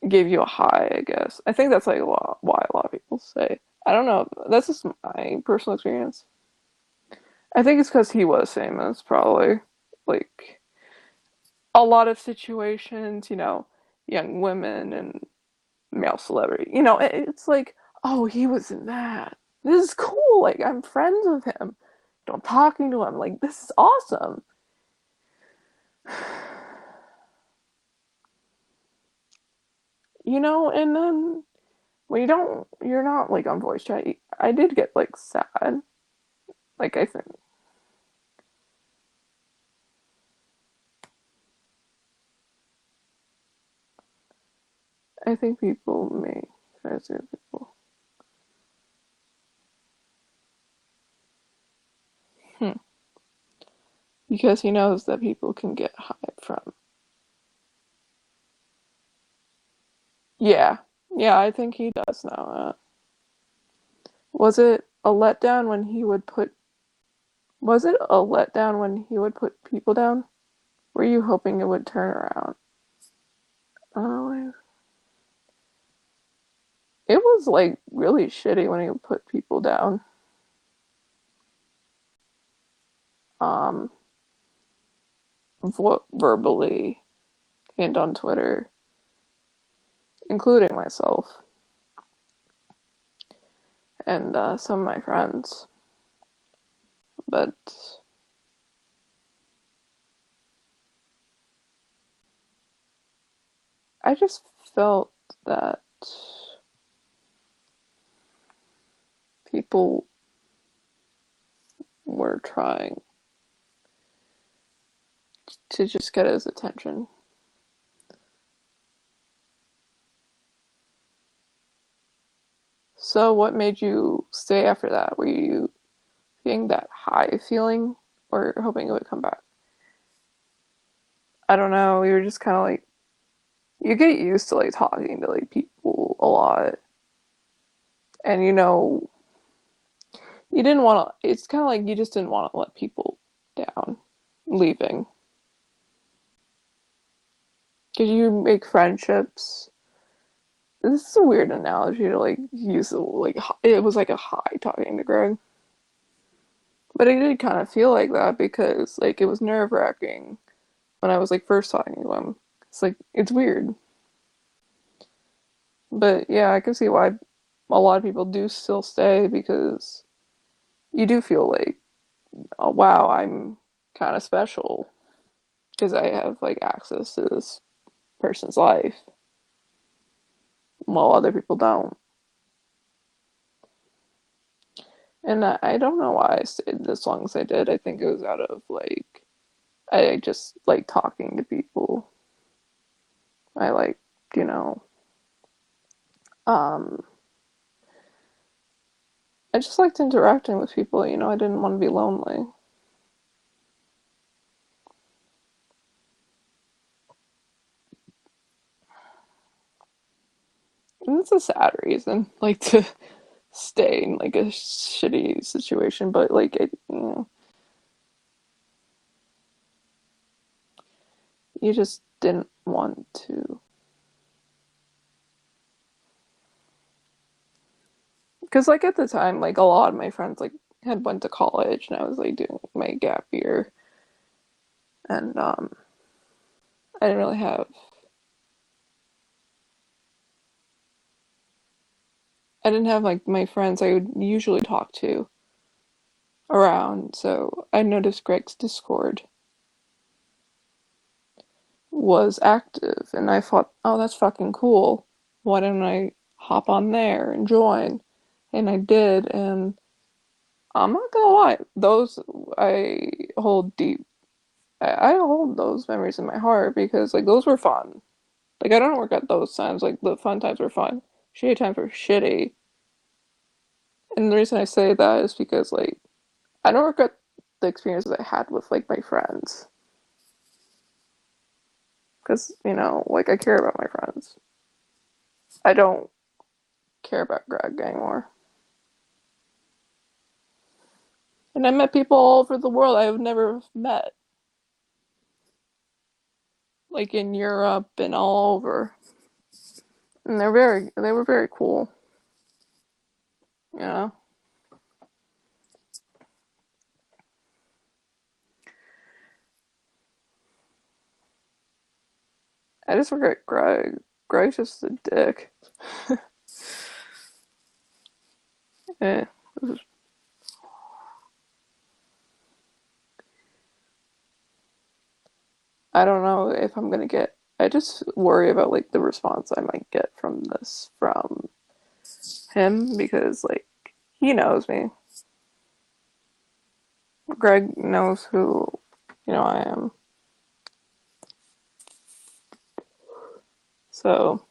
gave you a high. I guess I think that's like why a lot of people say. I don't know. That's just my personal experience. I think it's because he was famous, probably. Like a lot of situations, young women and male celebrity. It's like, oh, he was in that. This is cool. Like I'm friends with him. I'm talking to him. Like this is awesome. And then when you're not like on voice chat. I did get like sad. Like I think people may try to see people. Hmm. Because he knows that people can get hype from. Yeah. Yeah, I think he does know that. Was it a letdown when he would put Was it a letdown when he would put people down? Were you hoping it would turn around? Oh, it was like really shitty when he would put people down. Um, verbally and on Twitter, including myself and some of my friends. But I just felt that people were trying to just get his attention. So, what made you stay after that? Were you getting that high feeling or hoping it would come back? I don't know. We were just kind of like, you get used to like talking to like people a lot. And you didn't want to, it's kind of like you just didn't want to let people down leaving. Because you make friendships. This is a weird analogy to like use, like, it was like a high talking to Greg. But it did kind of feel like that because like it was nerve wracking when I was like first talking to him. It's like, it's weird. But yeah, I can see why a lot of people do still stay because you do feel like, oh, wow, I'm kind of special because I have like access to this person's life while other people don't. And I don't know why I stayed as long as I did. I think it was out of like, I just like talking to people. I like, you know, um, I just liked interacting with people, I didn't want to be lonely. And it's a sad reason, like to stay in like a shitty situation, but like you just didn't want to. Because like at the time, like a lot of my friends like had went to college, and I was like doing my gap year, and I didn't really have. I didn't have like my friends I would usually talk to around, so I noticed Greg's Discord was active, and I thought, oh, that's fucking cool. Why don't I hop on there and join? And I did, and I'm not gonna lie, those I hold deep. I hold those memories in my heart because like those were fun. Like I don't regret those times. Like the fun times were fun. Shitty times were shitty. And the reason I say that is because like I don't regret the experiences I had with like my friends. Because, like I care about my friends. I don't care about Greg anymore. And I met people all over the world I have never met. Like in Europe and all over. And they were very cool. You know? I just regret Greg. Greg's just a dick. Eh. I don't know if I'm gonna get. I just worry about like the response I might get from this from him because like he knows me. Greg knows who I am. So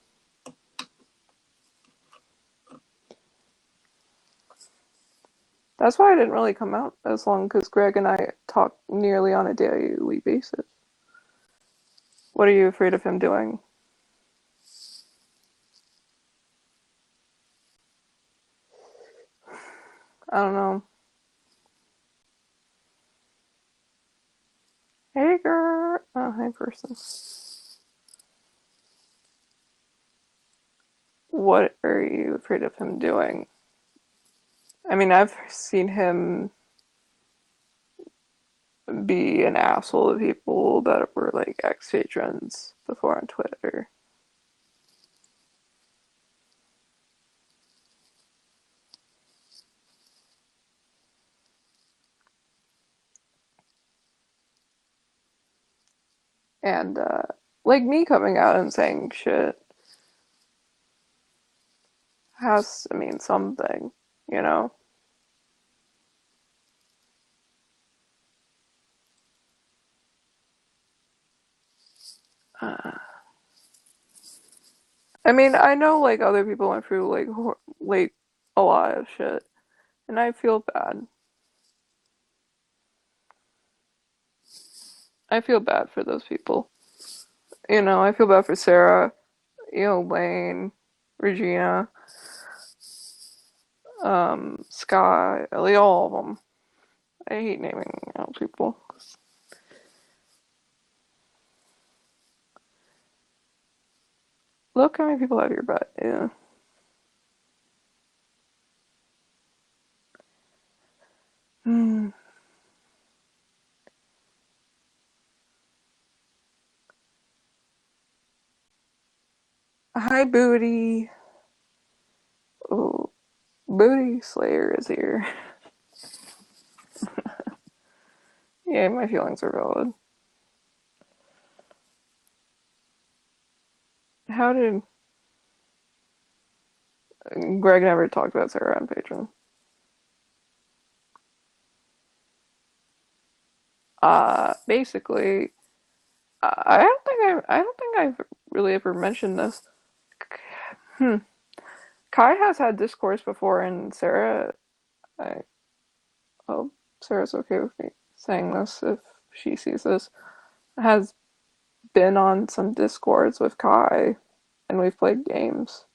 that's why I didn't really come out as long because Greg and I talk nearly on a daily basis. What are you afraid of him doing? I don't know. Hey girl. Oh, hey person. What are you afraid of him doing? I mean, I've seen him be an asshole to people that were like ex patrons before on Twitter. And like me coming out and saying shit has to mean something, you know? Uh, I mean, I know like other people went through like a lot of shit, and I feel bad. I feel bad for those people. I feel bad for Sarah, Lane, Regina, Sky, like all of them. I hate naming out people. Look how many people have your butt. Yeah. Hmm. Hi, Booty. Oh, Booty Slayer is here. Yeah, my feelings are valid. How did Greg never talked about Sarah on Patreon? Basically, I don't think I've really ever mentioned this. Hmm. Kai has had discourse before, and Sarah, I hope Sarah's okay with me saying this if she sees this, has been on some discords with Kai, and we've played games.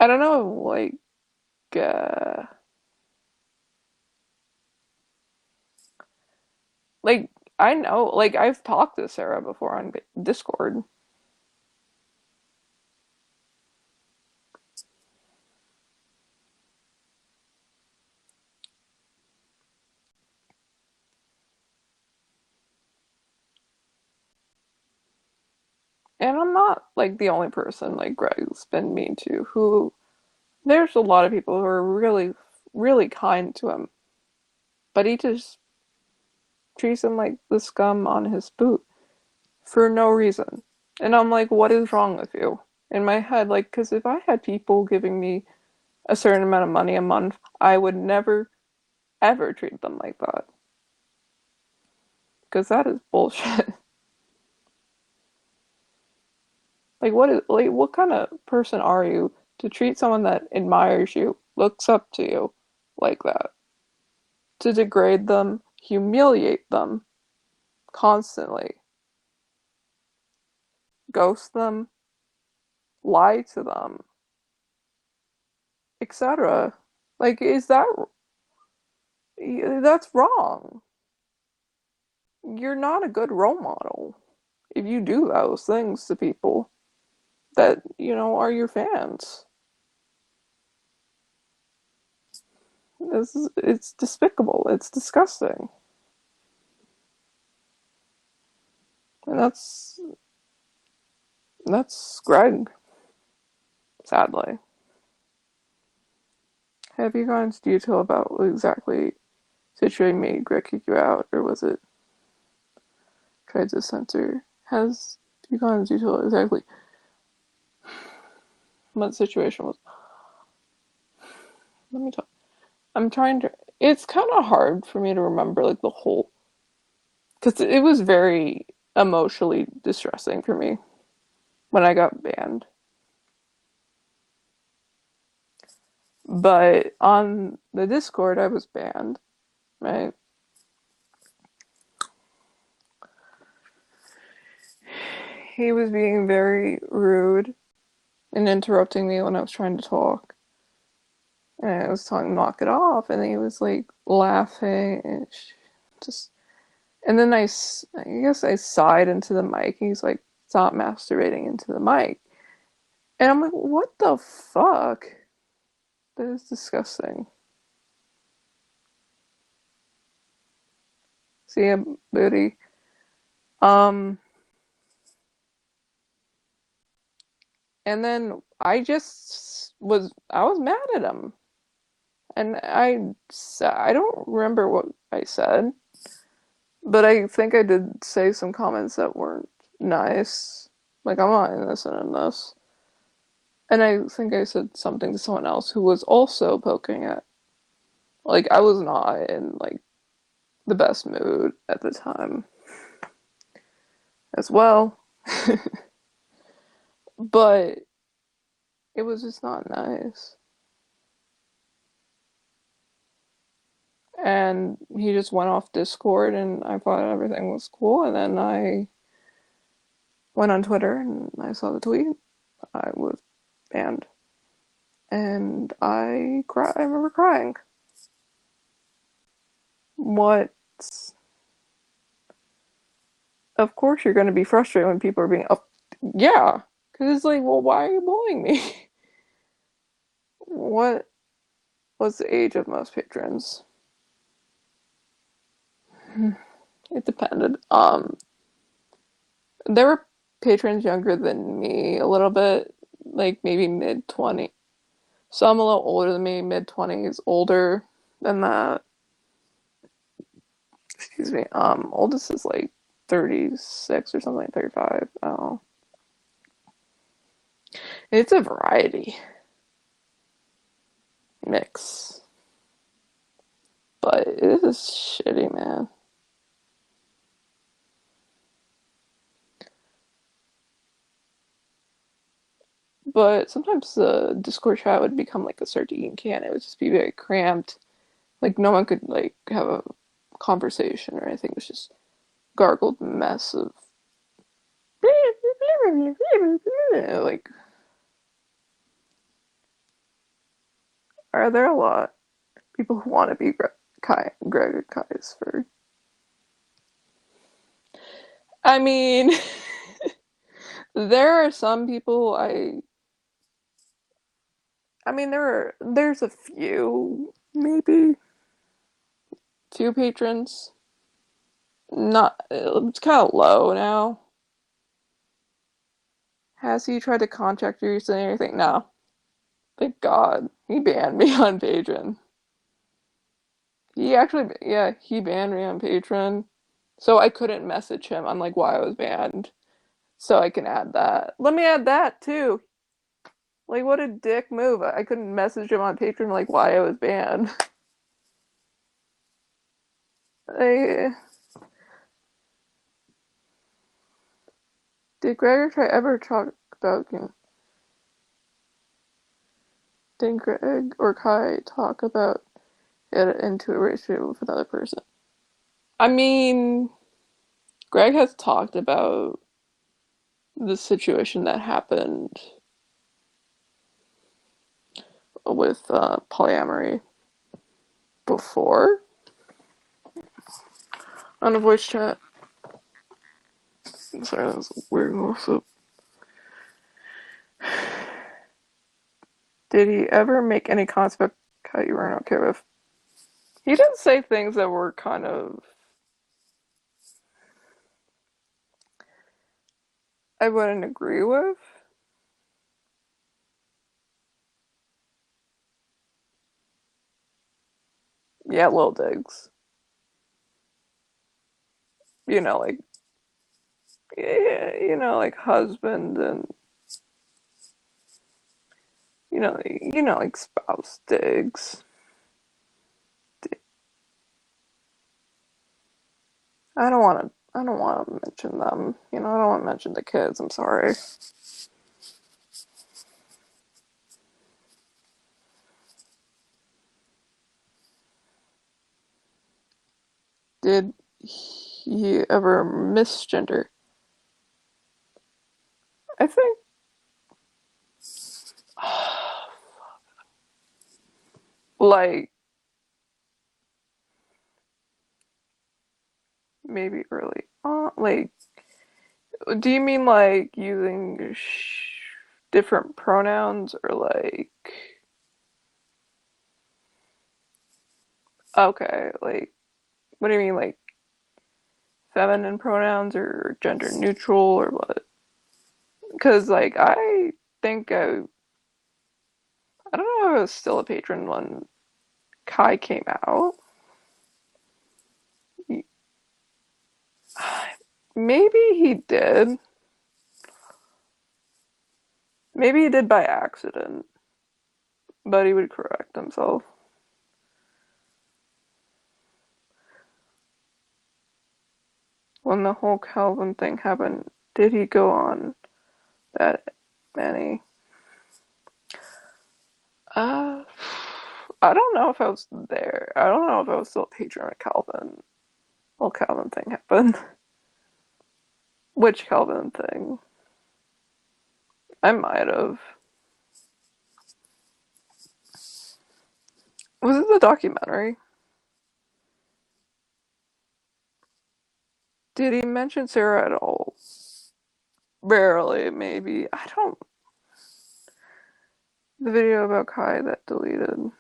I don't know, uh, like I know, like I've talked to Sarah before on Discord, and I'm not like the only person like Greg's been mean to. Who there's a lot of people who are really, really kind to him, but he just treats him like the scum on his boot for no reason. And I'm like, what is wrong with you? In my head, like, because if I had people giving me a certain amount of money a month, I would never, ever treat them like that. Because that is bullshit. What kind of person are you to treat someone that admires you, looks up to you like that? To degrade them, humiliate them constantly, ghost them, lie to them, etc. Like, that's wrong. You're not a good role model if you do those things to people that, are your fans. It's despicable. It's disgusting. And that's Greg, sadly. Have you gone into detail about what exactly situated made Greg kick you out, or was it tried to censor? Has you gone into detail exactly what the situation was? Let me talk. I'm trying to. It's kind of hard for me to remember like the whole, because it was very emotionally distressing for me when I got banned. But on the Discord, I was banned, right? He was being very rude and interrupting me when I was trying to talk. And I was telling him knock it off, and he was like laughing and just. And then I guess I sighed into the mic. And he's like, "Stop masturbating into the mic." And I'm like, "What the fuck? That is disgusting." See ya, booty. Um, and then I was mad at him, and I don't remember what I said, but I think I did say some comments that weren't nice. Like, I'm not innocent in this. And I think I said something to someone else who was also poking at. Like, I was not in like the best mood at the time as well. But it was just not nice. And he just went off Discord, and I thought everything was cool. And then I went on Twitter and I saw the tweet. I was banned. And I remember crying. What? Of course you're going to be frustrated when people are being up. Yeah. Because it's like, well, why are you bullying me? What was the age of most patrons? It depended. There were patrons younger than me a little bit, like maybe mid 20. Some a little older than me, mid 20s, older than that. Excuse me. Oldest is like 36 or something, 35. Oh, it's a variety mix, but it is shitty, man. But sometimes the Discord chat would become like a sardine can. It would just be very cramped. Like no one could like have a conversation or anything. It was just gargled mess of like. Are there a lot of people who want to be Greg or Kai's for? I mean, there are some people I mean there's a few, maybe two patrons. Not it's kind of low now. Has he tried to contact you recently or anything? No. Thank God. He banned me on Patreon. He actually, yeah, he banned me on Patreon. So I couldn't message him on like why I was banned. So I can add that. Let me add that too. Like what a dick move. I couldn't message him on Patreon like why I was banned. I, did Gregor try ever talk about did Greg or Kai talk about it into a relationship with another person? I mean, Greg has talked about the situation that happened with polyamory before on a voice chat. Sorry, that was weird. Also, did he ever make any comments about how you weren't okay with? He did say things that were kind of I wouldn't agree with. Yeah, little digs. You know, like yeah, like husband and like spouse digs. I don't want to. I don't want to mention them. I don't want to mention the kids. I'm sorry. Did he ever misgender? I think like maybe early on. Like, do you mean like using different pronouns or like okay, like what do you mean like feminine pronouns or gender neutral or what? Because like think I don't know if I was still a patron when Kai came out. Maybe he did. Maybe he did by accident, but he would correct himself. When the whole Calvin thing happened, did he go on that many? Uh, I don't know if I was there. I don't know if I was still a patron of Calvin. Well, Calvin thing happened. Which Calvin thing? I might have. Was it the documentary? Did he mention Sarah at all? Rarely, maybe. I don't. The video about Kai that deleted.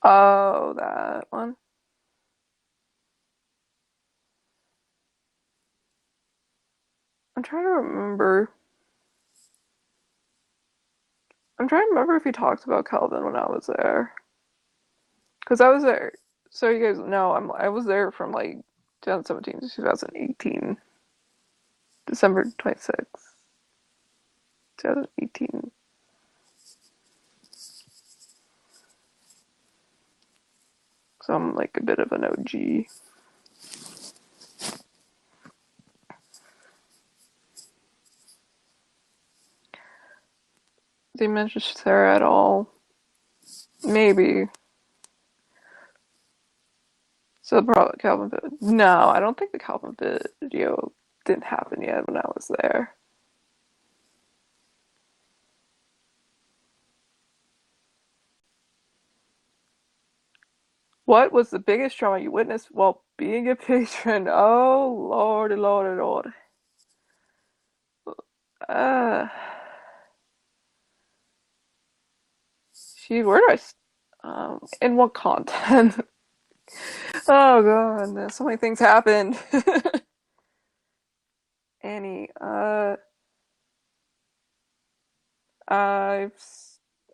Oh, that one. I'm trying to remember. I'm trying to remember if he talked about Calvin when I was there. Because I was there So you guys know I was there from like 2017 to 2018, December 26th, 2018. So I'm like a bit of an OG. They mentioned Sarah at all? Maybe. So probably Calvin Bit. No, I don't think the Calvin Bit video didn't happen yet when I was there. What was the biggest trauma you witnessed while being a patron? Oh, lordy, lordy, lordy. Uh, where do in what content? Oh god, so many things happened. Annie, I've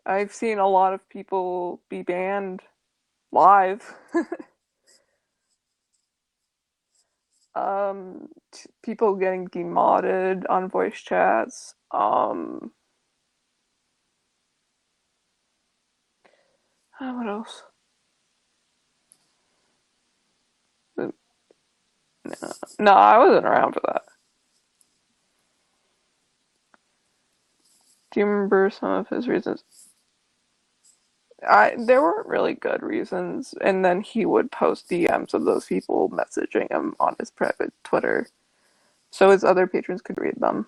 I've seen a lot of people be banned live. People getting demodded on voice chats. What else? No, I wasn't around for that. Do you remember some of his reasons? There weren't really good reasons, and then he would post DMs of those people messaging him on his private Twitter, so his other patrons could read them,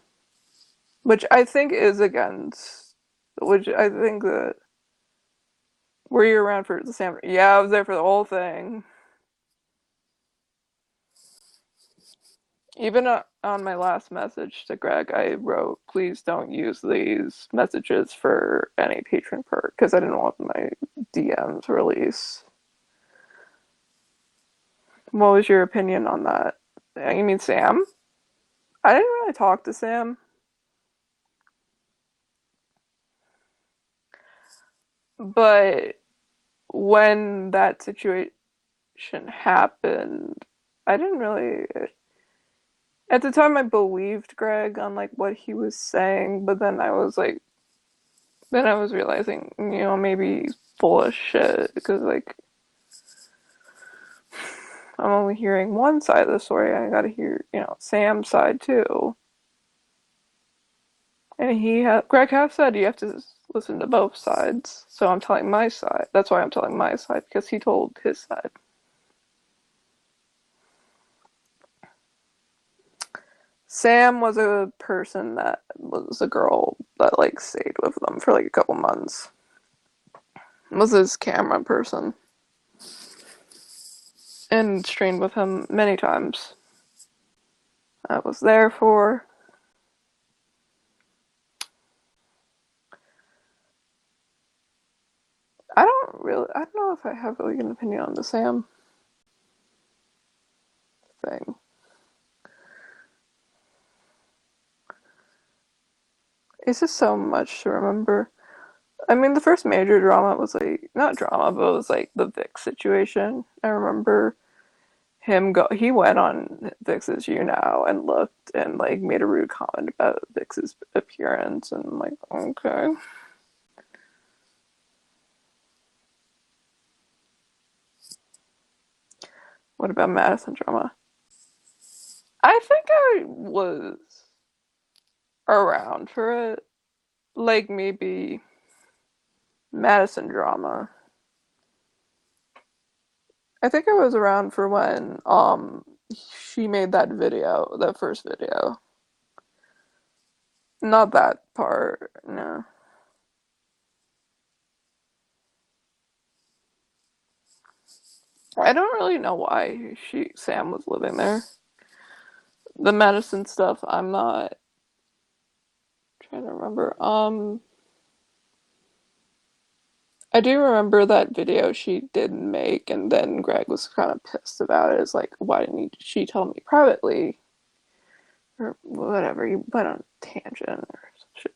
which I think is against. Which I think that were you around for the Sam? Yeah, I was there for the whole thing. Even on my last message to Greg, I wrote, "Please don't use these messages for any patron perk," because I didn't want my DMs released. What was your opinion on that? You mean Sam? I didn't really talk to Sam, but when that situation happened, I didn't really. At the time, I believed Greg on like what he was saying, but then then I was realizing, maybe he's full of shit because like I'm only hearing one side of the story. I gotta hear, Sam's side too. And Greg has said you have to listen to both sides. So I'm telling my side. That's why I'm telling my side because he told his side. Sam was a person that was a girl that like stayed with them for like a couple months. Was his camera person and trained with him many times. I was there for. I don't know if I have really an opinion on the Sam thing. It's just so much to remember. I mean, the first major drama was like, not drama, but it was like the Vix situation. I remember he went on Vix's Younow and looked and like made a rude comment about Vix's appearance, and I'm like, okay. What about Madison drama? I think I was around for it. Like maybe Madison drama. I think I was around for when she made that video, that first video. Not that part, no. I don't really know why Sam was living there. The Madison stuff, I'm not trying to remember. I do remember that video she did make, and then Greg was kind of pissed about it. It's like, why didn't she tell me privately? Or whatever. He went on a tangent or some shit.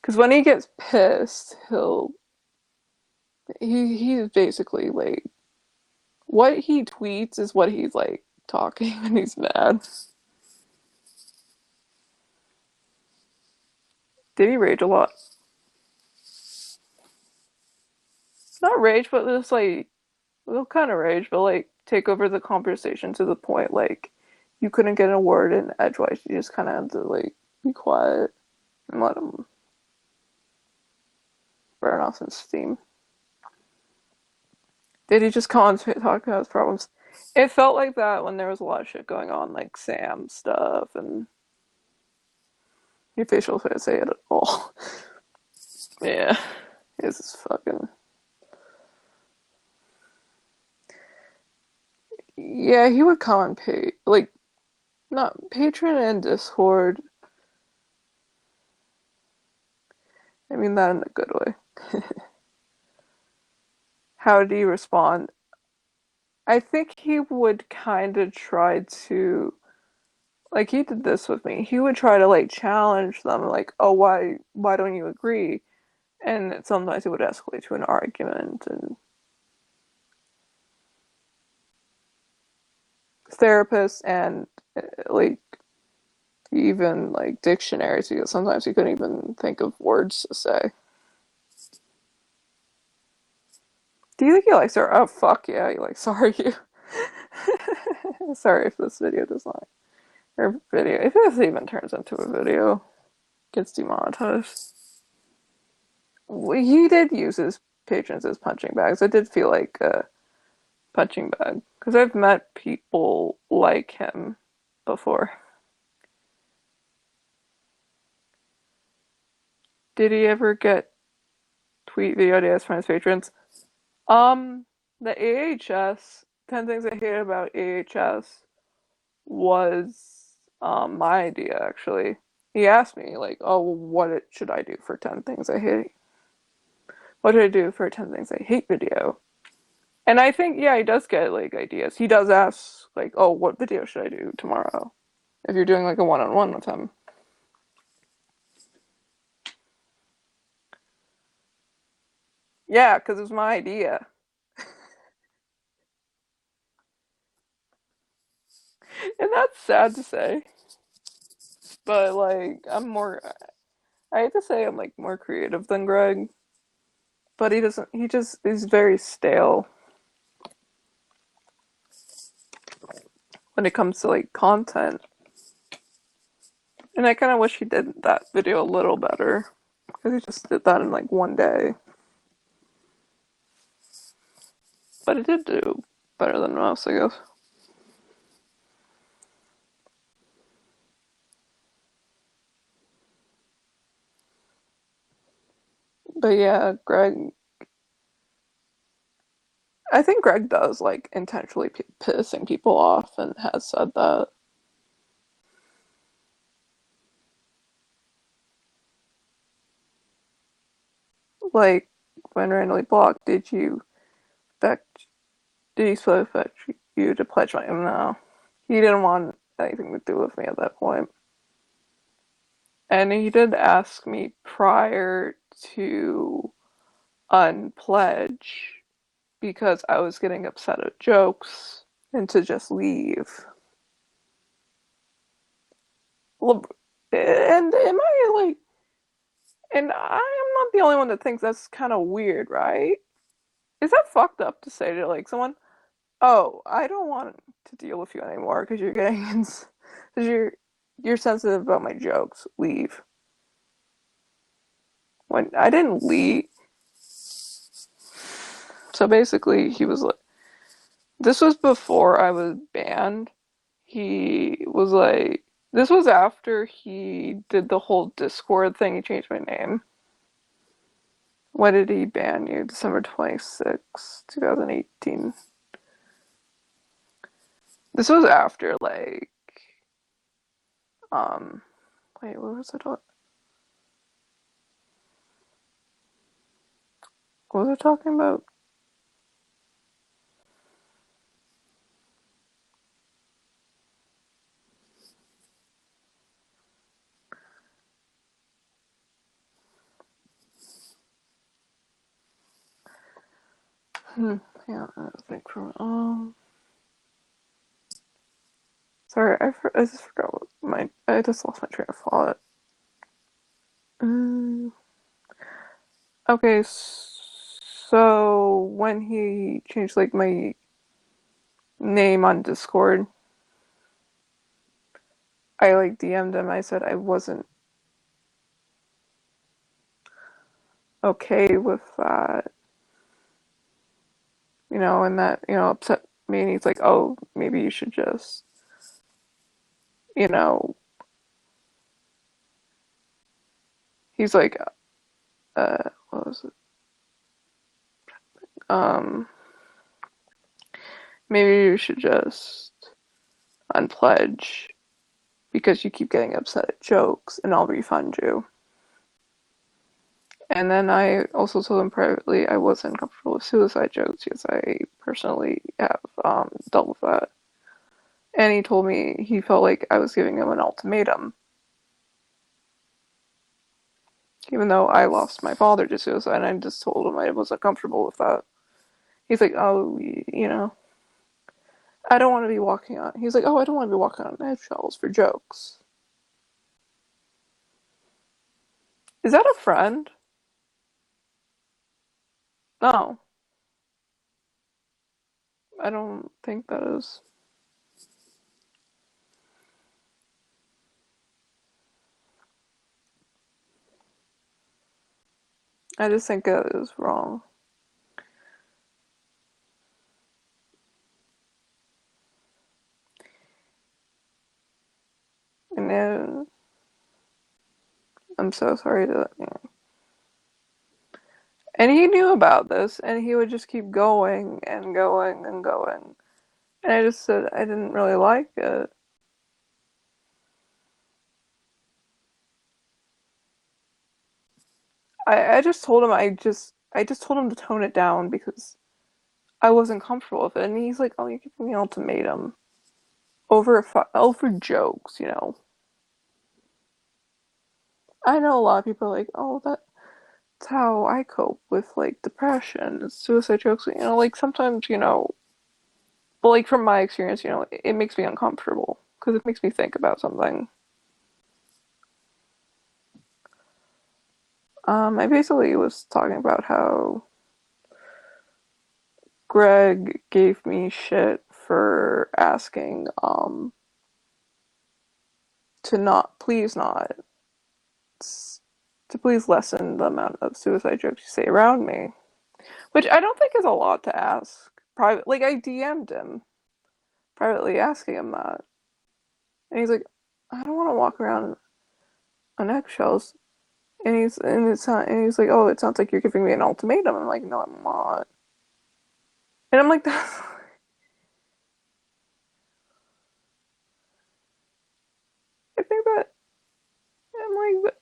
Because when he gets pissed, he's basically like what he tweets is what he's like talking when he's mad. Did he rage a lot? Not rage, but just like, well, kind of rage, but like take over the conversation to the point like you couldn't get a word in edgewise. You just kind of had to like be quiet and let him burn off some steam. Did he just come on to talk about his problems? It felt like that when there was a lot of shit going on, like Sam stuff, and your facial didn't say it at all. Yeah, this is fucking. Yeah, he would come on like not Patreon and Discord. I mean that in a good way. How did he respond? I think he would kind of try to, like he did this with me. He would try to like challenge them, like, "Oh, why don't you agree?" And sometimes it would escalate to an argument. And therapists and like even like dictionaries, because sometimes he couldn't even think of words to say. Do you think he likes her? Oh fuck yeah, he likes sorry you. Sorry if this video does not, or video, if this even turns into a video, gets demonetized. He did use his patrons as punching bags. I did feel like a punching bag because I've met people like him before. Did he ever get tweet video ideas from his patrons? Um, the AHS, 10 Things I Hate About AHS was my idea actually. He asked me like, "Oh, what should I do for 10 things I hate? What should I do for 10 things I hate video?" And I think yeah, he does get like ideas. He does ask like, "Oh, what video should I do tomorrow?" If you're doing like a one-on-one with him. Yeah, because it was my idea. And that's sad to say. But like I'm more I hate to say I'm like more creative than Greg, but he doesn't he just is very stale when it comes to like content. And I kind of wish he did that video a little better because he just did that in like one day. But it did do better than most, I guess. But yeah, Greg. I think Greg does like intentionally pissing people off and has said that. Like when randomly blocked, expect did he expect you to pledge my no? He didn't want anything to do with me at that point. And he did ask me prior to unpledge because I was getting upset at jokes and to just leave. And am I like, and I am not the only one that thinks that's kind of weird, right? Is that fucked up to say to like someone, "Oh, I don't want to deal with you anymore because you're getting, because you're sensitive about my jokes. Leave." When I didn't leave, so basically he was like, this was before I was banned. He was like, this was after he did the whole Discord thing. He changed my name. When did he ban you? December 26, 2018. This was after like um wait, what was it? What was I talking about? Yeah, I think from sorry, I just forgot what I just lost my train of thought. Um, okay, so when he changed like my name on Discord, I like DM'd him. I said I wasn't okay with that, and that, upset me. And he's like, oh, maybe you should just, you know, he's like, what was it? Um, maybe you should just unpledge because you keep getting upset at jokes and I'll refund you. And then I also told him privately I wasn't comfortable with suicide jokes because I personally have dealt with that. And he told me he felt like I was giving him an ultimatum, even though I lost my father to suicide. And I just told him I wasn't comfortable with that. He's like, oh, I don't want to be walking on. He's like, oh, I don't want to be walking on eggshells for jokes. Is that a friend? No, I don't think that is. I just think it is wrong. And then, I'm so sorry that. And he knew about this, and he would just keep going and going and going. And I just said I didn't really like it. I just told him I just told him to tone it down because I wasn't comfortable with it. And he's like, "Oh, you're giving me an ultimatum over jokes." I know a lot of people are like, "Oh, that's how I cope with like depression, suicide jokes." Like sometimes, but like from my experience, it makes me uncomfortable because it makes me think about something. I basically was talking about how Greg gave me shit for asking to not please not to please lessen the amount of suicide jokes you say around me, which I don't think is a lot to ask. Private, like I DM'd him privately asking him that, and he's like, I don't want to walk around on eggshells. And he's like, oh, it sounds like you're giving me an ultimatum. I'm like, no, I'm not. And I'm like, that's. I think that I'm like,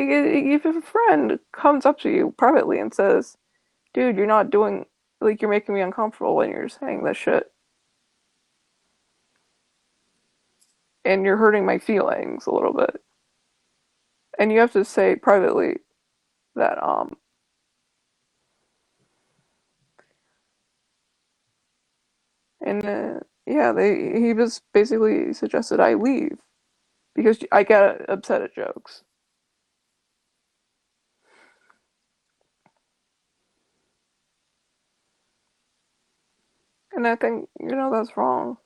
if a friend comes up to you privately and says, dude, you're not doing, like, you're making me uncomfortable when you're saying this shit, and you're hurting my feelings a little bit, and you have to say privately that, and yeah, he just basically suggested I leave because I get upset at jokes, and I think that's wrong.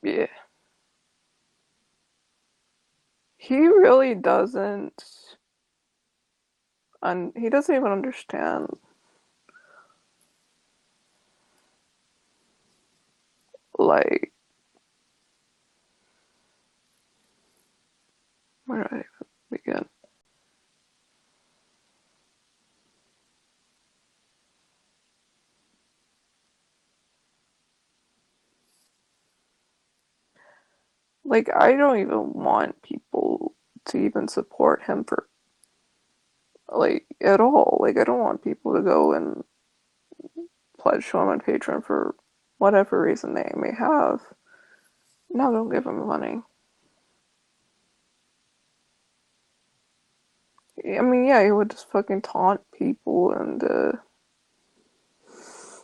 Yeah, he really doesn't, and he doesn't even understand. Like, where do I even begin? Like, I don't even want people to even support him for, like, at all. Like, I don't want people to go and pledge to him on Patreon for whatever reason they may have. No, don't give him money. I mean, yeah, he would just fucking taunt people and,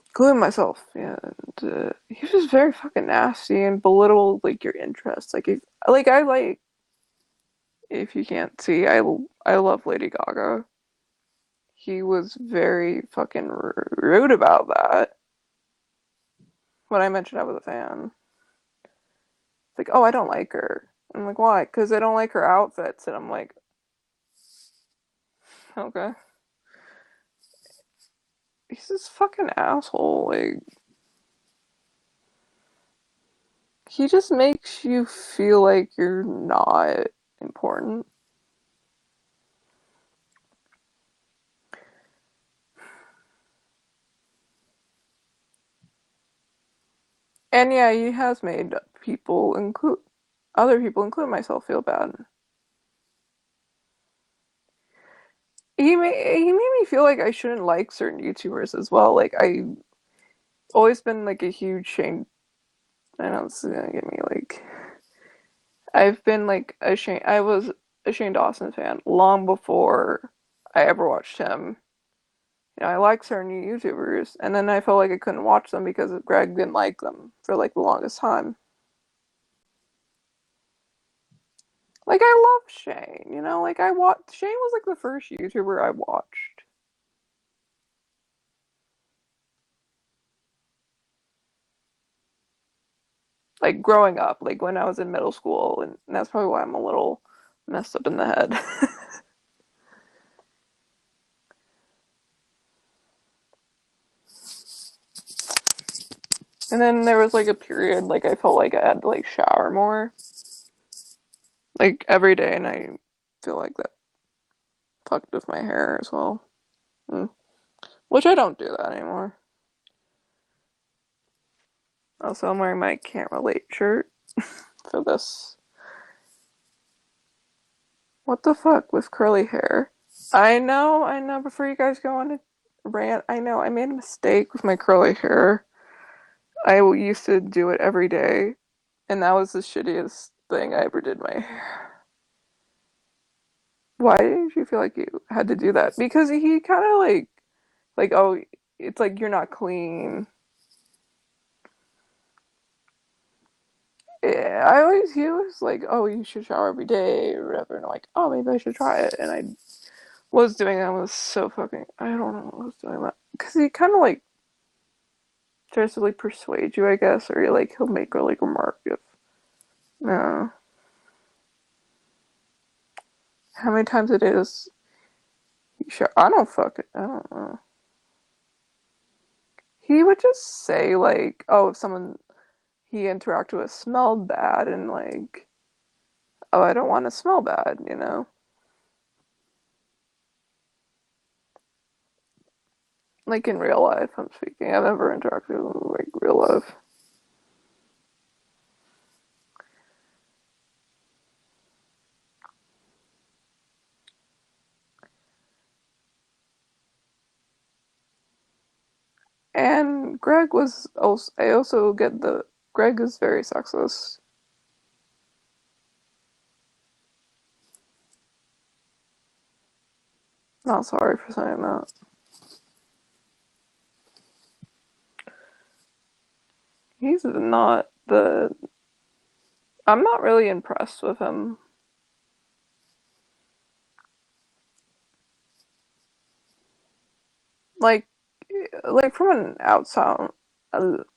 including myself, yeah, and, he was just very fucking nasty and belittled, like, your interests. I like, if you can't see, I love Lady Gaga. He was very fucking rude about that when I mentioned I was a fan. It's like, oh, I don't like her. I'm like, why? Because I don't like her outfits. And I'm like, okay. He's this fucking asshole. Like, he just makes you feel like you're not important. And yeah, he has made other people, including myself, feel bad. He made me feel like I shouldn't like certain YouTubers as well. Like I always been like a huge Shane. I know this is gonna get me like. I've been like a Shane. I was a Shane Dawson fan long before I ever watched him. I like certain YouTubers, and then I felt like I couldn't watch them because Greg didn't like them for like the longest time. Like I love Shane, like I watched Shane was like the first YouTuber I watched. Like growing up, like when I was in middle school, and that's probably why I'm a little messed up in the head. And then there was like a period like I felt like I had to like shower more, like every day, and I feel like that fucked with my hair as well. Mm. Which I don't do that anymore. Also, I'm wearing my can't relate shirt for this. What the fuck with curly hair? I know. Before you guys go on a rant, I know I made a mistake with my curly hair. I used to do it every day, and that was the shittiest thing I ever did my hair. Why did you feel like you had to do that? Because he kind of like, oh, it's like you're not clean. Yeah, he was like, oh, you should shower every day or whatever. And I'm like, oh, maybe I should try it. And I was doing that. Was so fucking, I don't know what I was doing that. Because he kind of like tries to like persuade you, I guess, or like he'll make a like remark if, no. How many times it is, I don't fuck it. I don't know. He would just say like, oh, if someone he interacted with smelled bad and like, oh, I don't want to smell bad. Like in real life, I'm speaking. I've never interacted with like real life. And Greg was also, I also get Greg is very sexist. Not sorry for saying that. He's not the, I'm not really impressed with him. Like, like from an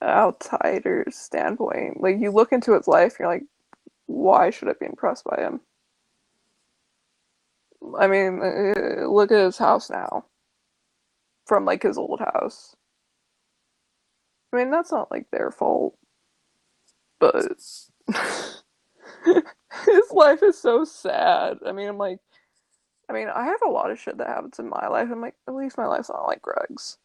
outsider's standpoint, like you look into his life, you're like, why should I be impressed by him? I mean, look at his house now, from like his old house. I mean, that's not like their fault, but his life is so sad. I mean, I have a lot of shit that happens in my life. I'm like, at least my life's not like Greg's.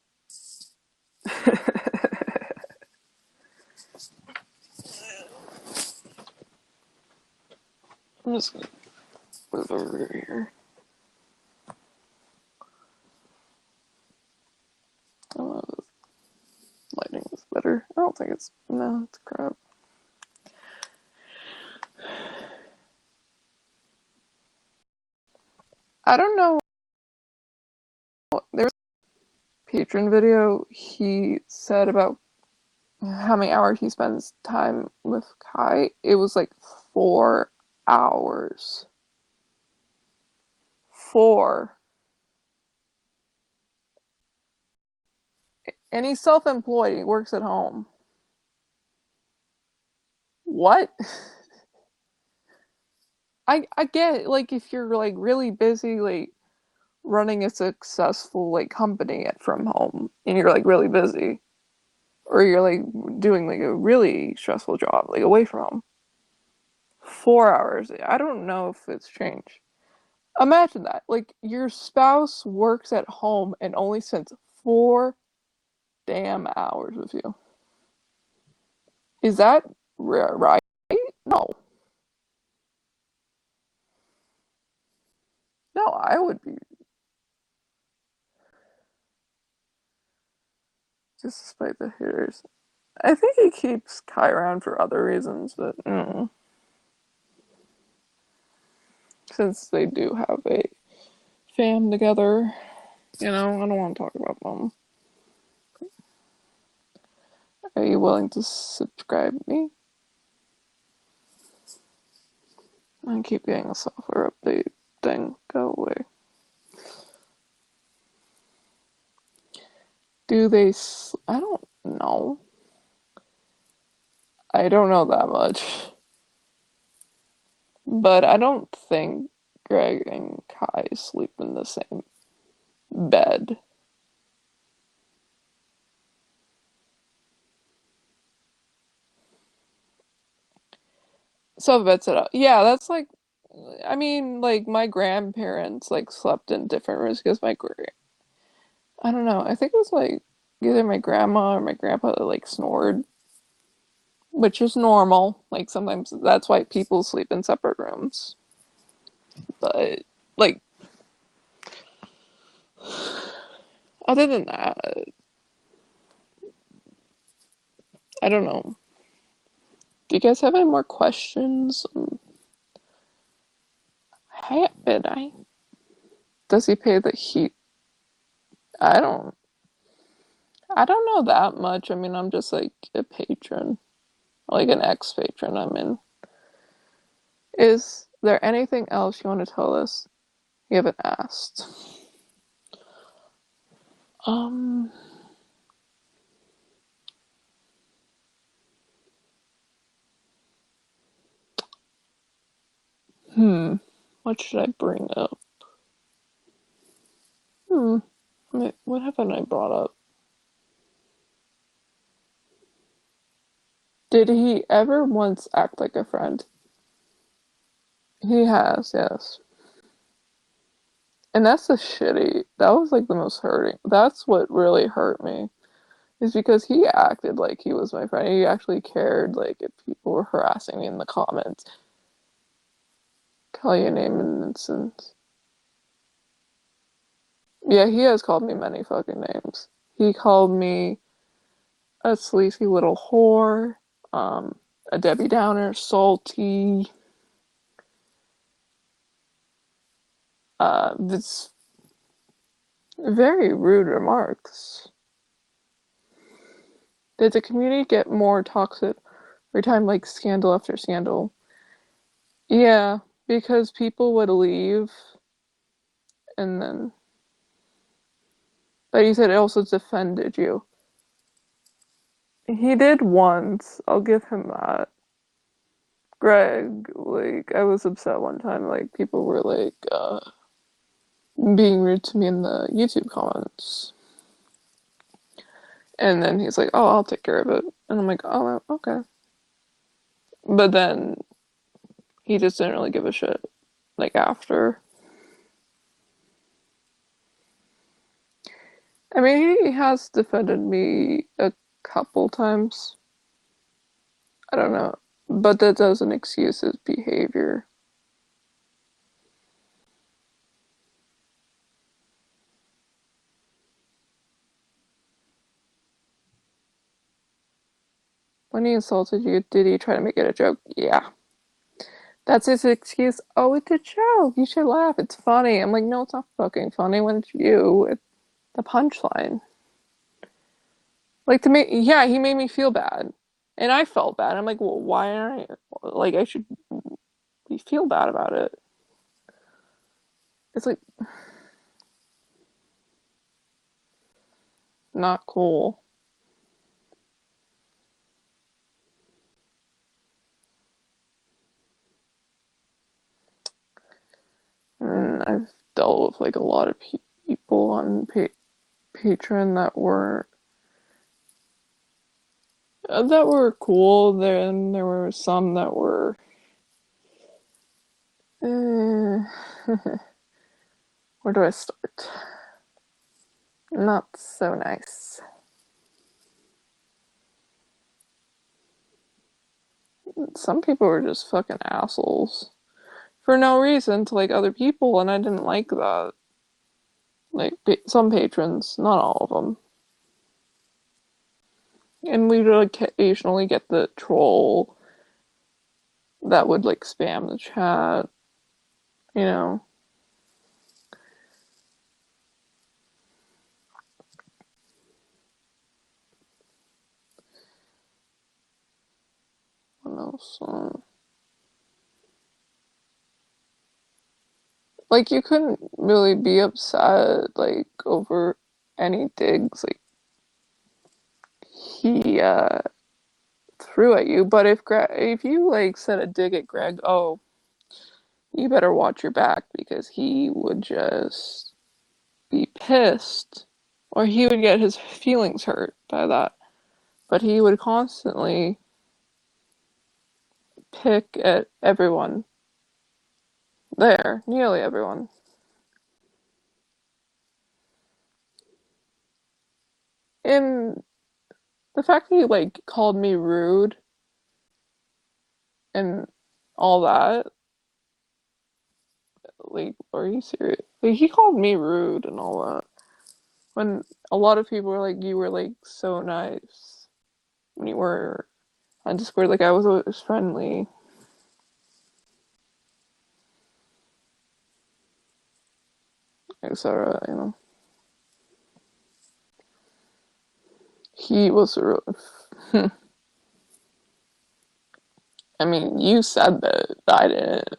I'm just gonna move over here. I don't know if this lighting is better. I don't think it's, no, it's crap. I don't know. There's a patron video he said about how many hours he spends time with Kai. It was like 4 hours. Four. And he's self-employed. He works at home. What? I get like if you're like really busy like running a successful like company at from home and you're like really busy or you're like doing like a really stressful job like away from home. 4 hours. I don't know if it's changed. Imagine that. Like your spouse works at home and only spends 4 damn hours with you. Is that right? No. No, I would be just despite the haters. I think he keeps Kai around for other reasons, but since they do have a fam together, I don't want to talk about them. Are you willing to subscribe me? I keep getting a software update thing. Go away. Do they? I don't know. I don't know that much. But I don't think Greg and Kai sleep in the same bed. So that's it. Yeah, that's like, I mean, like my grandparents like slept in different rooms because I don't know. I think it was like either my grandma or my grandpa that like snored, which is normal. Like sometimes that's why people sleep in separate rooms. But like other than that, I don't know. Do you guys have any more questions? Did I? Does he pay the heat? I don't. I don't know that much. I mean, I'm just like a patron, like an ex-patron. I mean, is there anything else you want to tell us? You haven't asked. Um. Hmm. What should I bring up? Hmm. Wait, what haven't I brought up? Did he ever once act like a friend? He has, yes. And that's the shitty. That was like the most hurting. That's what really hurt me. Is because he acted like he was my friend. He actually cared, like if people were harassing me in the comments, call your name in an instance. Yeah, he has called me many fucking names. He called me a sleazy little whore, um, a Debbie Downer, salty, this very rude remarks. Did the community get more toxic every time, like scandal after scandal? Yeah, because people would leave and then. But he said it also defended you. He did once. I'll give him that. Greg, like, I was upset one time, like, people were, like, being rude to me in the YouTube comments. And then he's like, oh, I'll take care of it. And I'm like, oh, okay. But then he just didn't really give a shit, like, after. I mean, he has defended me a couple times. I don't know. But that doesn't excuse his behavior. When he insulted you, did he try to make it a joke? Yeah. That's his excuse. Oh, it's a joke. You should laugh. It's funny. I'm like, no, it's not fucking funny when it's you. It's the punchline. Like to me, yeah, he made me feel bad, and I felt bad. I'm like, well, why aren't I? Like, I should feel bad about it. It's like not cool. And I've dealt with like a lot of people on Patreon that were cool. Then there were some that were. Eh, where do I start? Not so nice. Some people were just fucking assholes for no reason to like other people, and I didn't like that. Like some patrons, not all of them. And we would occasionally get the troll that would like spam the chat, you know. What else? Like you couldn't really be upset like over any digs like he threw at you. But if you like said a dig at Greg, oh, you better watch your back because he would just be pissed or he would get his feelings hurt by that. But he would constantly pick at everyone there, nearly everyone. And the fact that he like called me rude and all that, like, are you serious? Like, he called me rude and all that. When a lot of people were like, you were like so nice when you were on Discord, like I was always friendly, etc. You know, he was a real. I mean, you said that I didn't.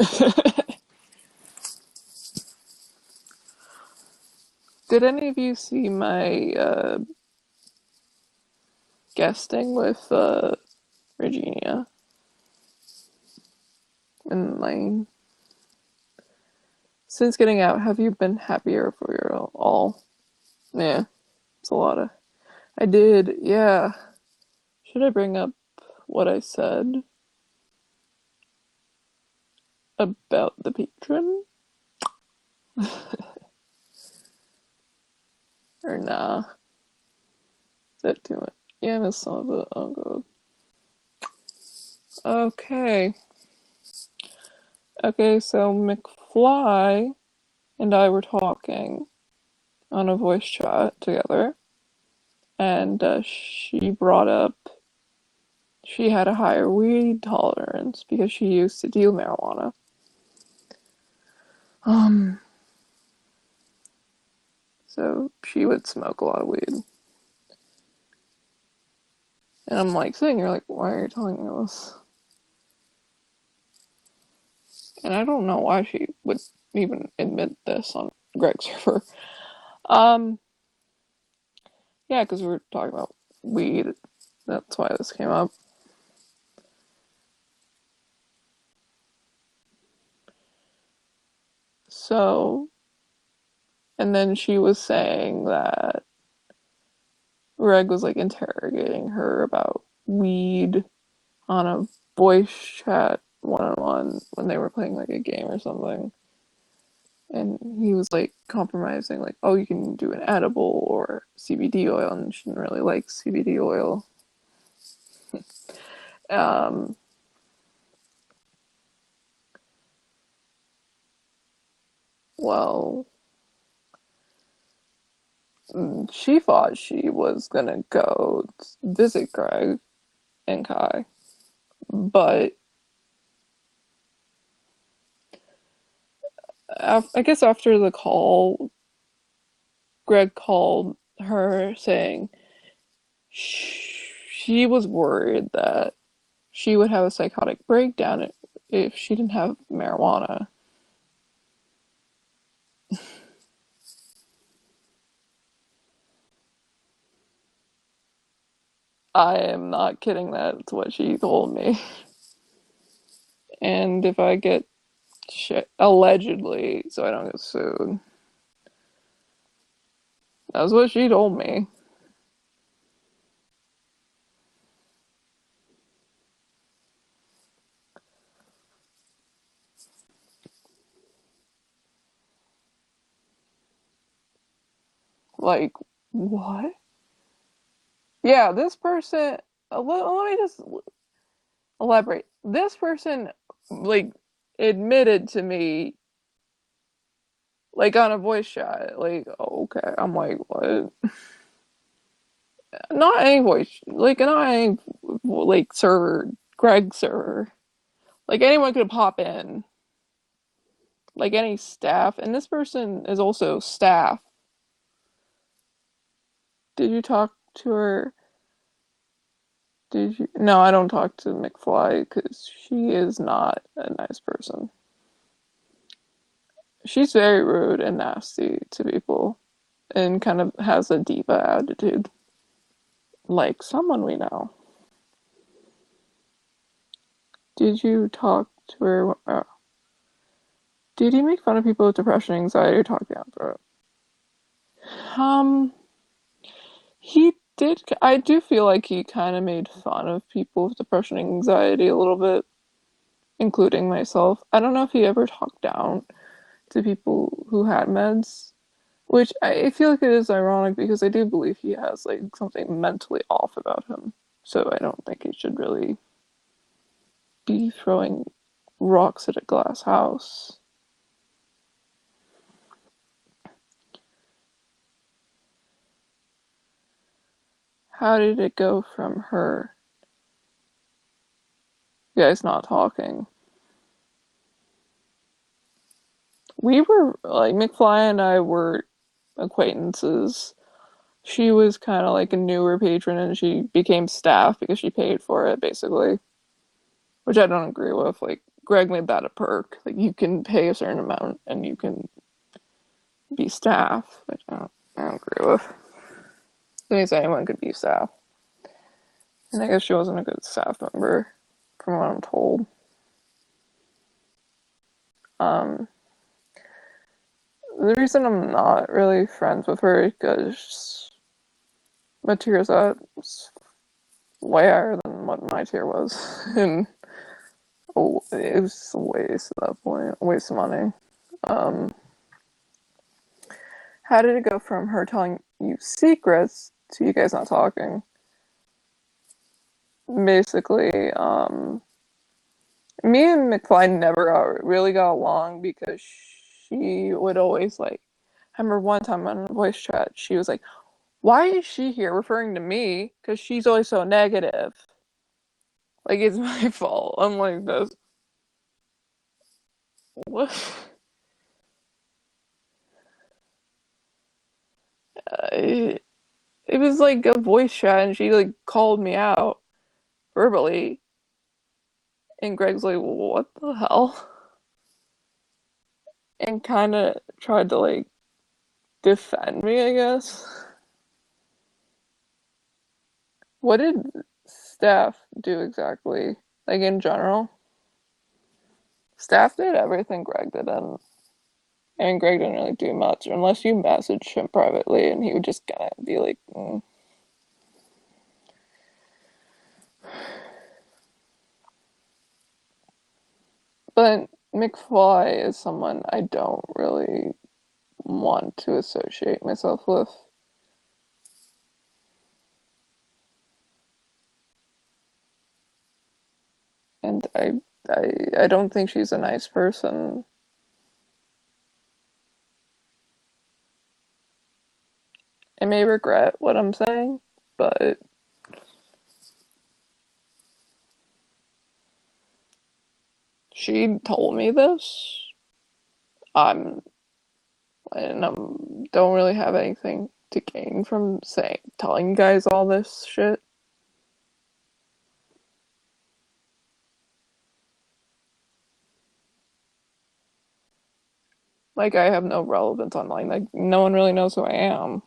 Did any of you see my guesting with Regina and Lane? Since getting out, have you been happier for your all? Yeah, it's a lot of. I did, yeah. Should I bring up what I said about the patron? Or nah? Is that too much? Yeah, I missed some of it. Oh god. Okay. Okay, so McFly and I were talking on a voice chat together, and she brought up she had a higher weed tolerance because she used to deal marijuana. Um, so she would smoke a lot of weed. And I'm like sitting here like, why are you telling me this? And I don't know why she would even admit this on Greg's server. Um, yeah, because we were talking about weed. That's why this came up. So, and then she was saying that Greg was like interrogating her about weed on a voice chat one-on-one when they were playing like a game or something. And he was like compromising, like, oh, you can do an edible or CBD oil, and she didn't really like CBD oil. um, well, she thought she was gonna go visit Greg and Kai, but I guess after the call, Greg called her saying she was worried that she would have a psychotic breakdown if she didn't have marijuana. I am not kidding, that's what she told me. And if I get shit, allegedly, so I don't get sued, that's what she told me. Like, what? Yeah, this person, let me just elaborate. This person, like, admitted to me, like, on a voice chat, like, oh, okay. I'm like, what? Not any voice, like, not any, like, server, Greg server. Like, anyone could pop in, like, any staff. And this person is also staff. Did you talk to her? Did you? No, I don't talk to McFly because she is not a nice person. She's very rude and nasty to people and kind of has a diva attitude. Like someone we know. Did you talk to her? Did he make fun of people with depression and anxiety or talking about it? He did. I do feel like he kind of made fun of people with depression and anxiety a little bit, including myself. I don't know if he ever talked down to people who had meds, which I feel like it is ironic because I do believe he has like something mentally off about him. So I don't think he should really be throwing rocks at a glass house. How did it go from her? You guys not talking. We were like McFly and I were acquaintances. She was kind of like a newer patron and she became staff because she paid for it basically, which I don't agree with. Like Greg made that a perk. Like you can pay a certain amount and you can be staff, which I don't agree with. At least anyone could be staff. And I guess she wasn't a good staff member, from what I'm told. Um, the reason I'm not really friends with her is because my tier's is way higher than what my tier was, and oh, it was a waste at that point, a waste of money. Um, how did it go from her telling you secrets to you guys not talking? Basically, me and McFly never really got along because she would always like. I remember one time on a voice chat, she was like, "Why is she here?" Referring to me because she's always so negative. Like it's my fault. I'm like this. What? It, it was like a voice chat, and she like called me out verbally, and Greg's like, "What the hell?" And kind of tried to like defend me, I guess. What did staff do exactly? Like in general? Staff did everything Greg did, and Greg didn't really do much unless you messaged him privately, and he would just kind of be like, mm. But McFly is someone I don't really want to associate myself with. And I don't think she's a nice person. I may regret what I'm saying, but she told me this. I'm don't really have anything to gain from telling you guys all this shit. Like, I have no relevance online. Like, no one really knows who I am.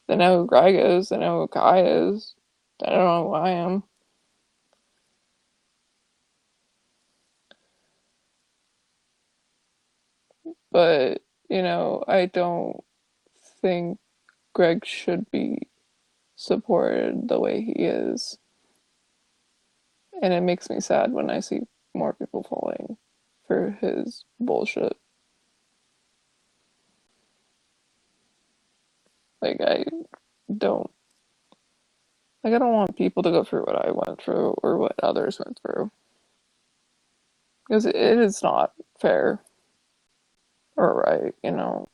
They know who Greg is. They know who Kai is. They don't know who I am. But, I don't think Greg should be supported the way he is. And it makes me sad when I see more people falling for his bullshit. Like, don't I don't want people to go through what I went through or what others went through. Because it is not fair or right,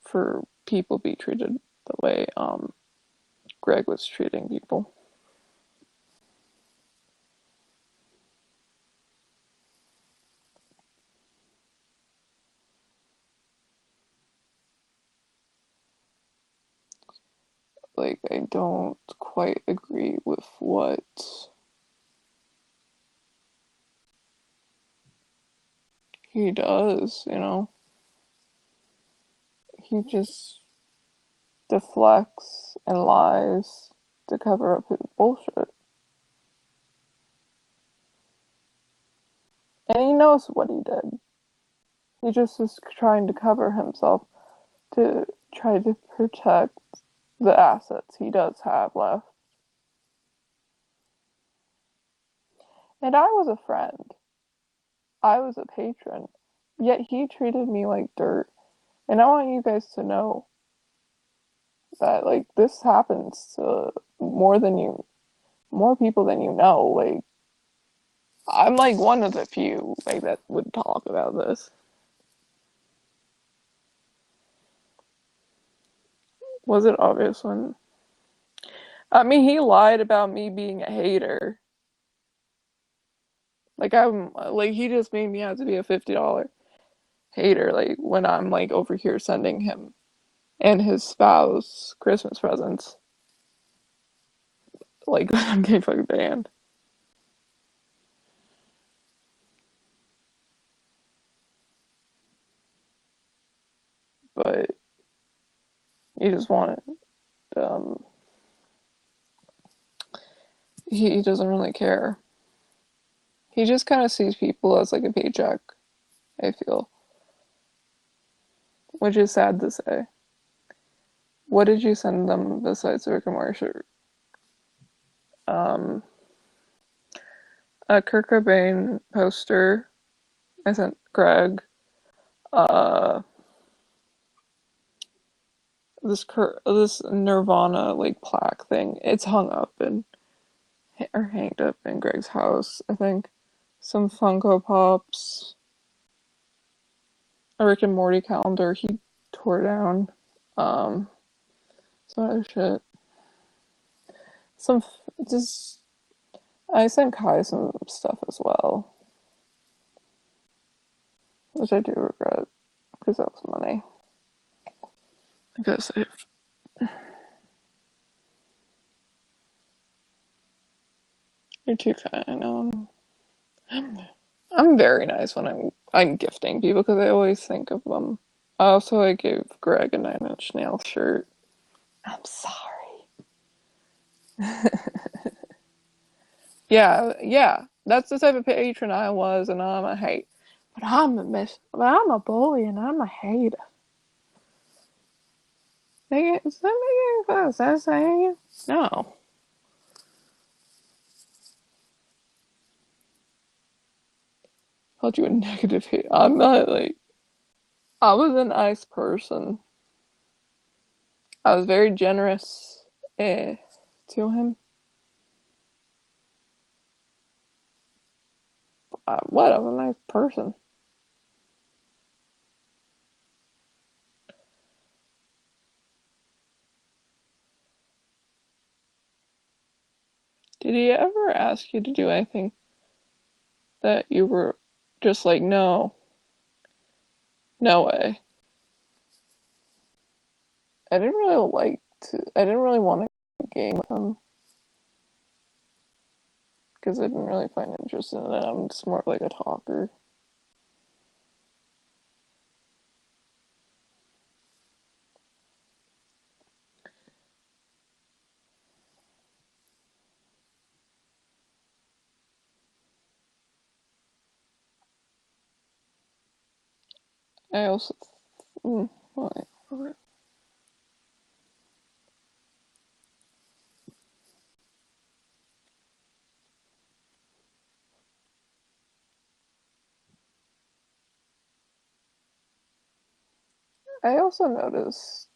for people to be treated the way Greg was treating people. Like, I don't quite agree with what he does. He just deflects and lies to cover up his bullshit. And he knows what he did. He just is trying to cover himself to try to protect the assets he does have left. And I was a friend. I was a patron. Yet he treated me like dirt. And I want you guys to know that, like, this happens to more people than you know. Like, I'm like one of the few like that would talk about this. Was it obvious when? I mean, he lied about me being a hater. Like, he just made me out to be a $50 hater. Like, when I'm like over here sending him and his spouse Christmas presents. Like, I'm getting fucking banned. But he just wanted, um, he doesn't really care. He just kind of sees people as like a paycheck, I feel, which is sad to say. What did you send them besides the Rick and Morty shirt? Um, a Kurt Cobain poster. I sent Greg. Uh, this Nirvana like plaque thing. It's hung up and or hanged up in Greg's house, I think. Some Funko Pops. A Rick and Morty calendar he tore down. Um, some other shit. Some just I sent Kai some stuff as well, which I do regret because that was money. I guess you're too kind. I'm very nice when I'm gifting people because I always think of them. Also, I gave Greg a Nine Inch Nails shirt. I'm sorry. Yeah, yeah. That's the type of patron I was, and I'm a hate. But I'm a bully, and I'm a hater. Is that making any sense? Is that saying you? No. Called you a negative hate. I'm not like. I was a nice person. I was very generous to him. What? I was a nice person. Did he ever ask you to do anything that you were just like, no? No way. I didn't really want to game with him because I didn't really find interest in it. I'm just more of like a talker. I also, wait. I also noticed,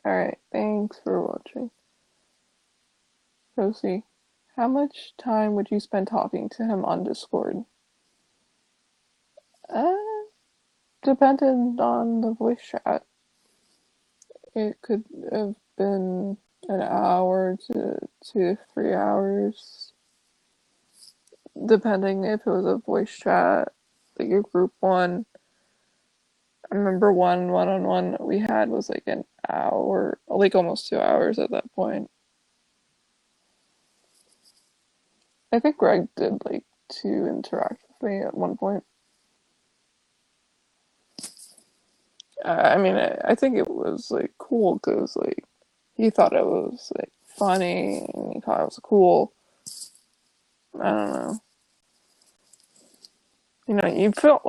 alright, thanks for watching. Rosie, how much time would you spend talking to him on Discord? Uh, Depended on the voice chat. It could have been an hour to 2 to 3 hours, depending if it was a voice chat, like a group one. I remember one on one we had was like an hour, like almost 2 hours at that point. I think Greg did like to interact with me at one point. I mean, I think it was like cool because like he thought it was like funny and he thought it was cool. I don't know. You know,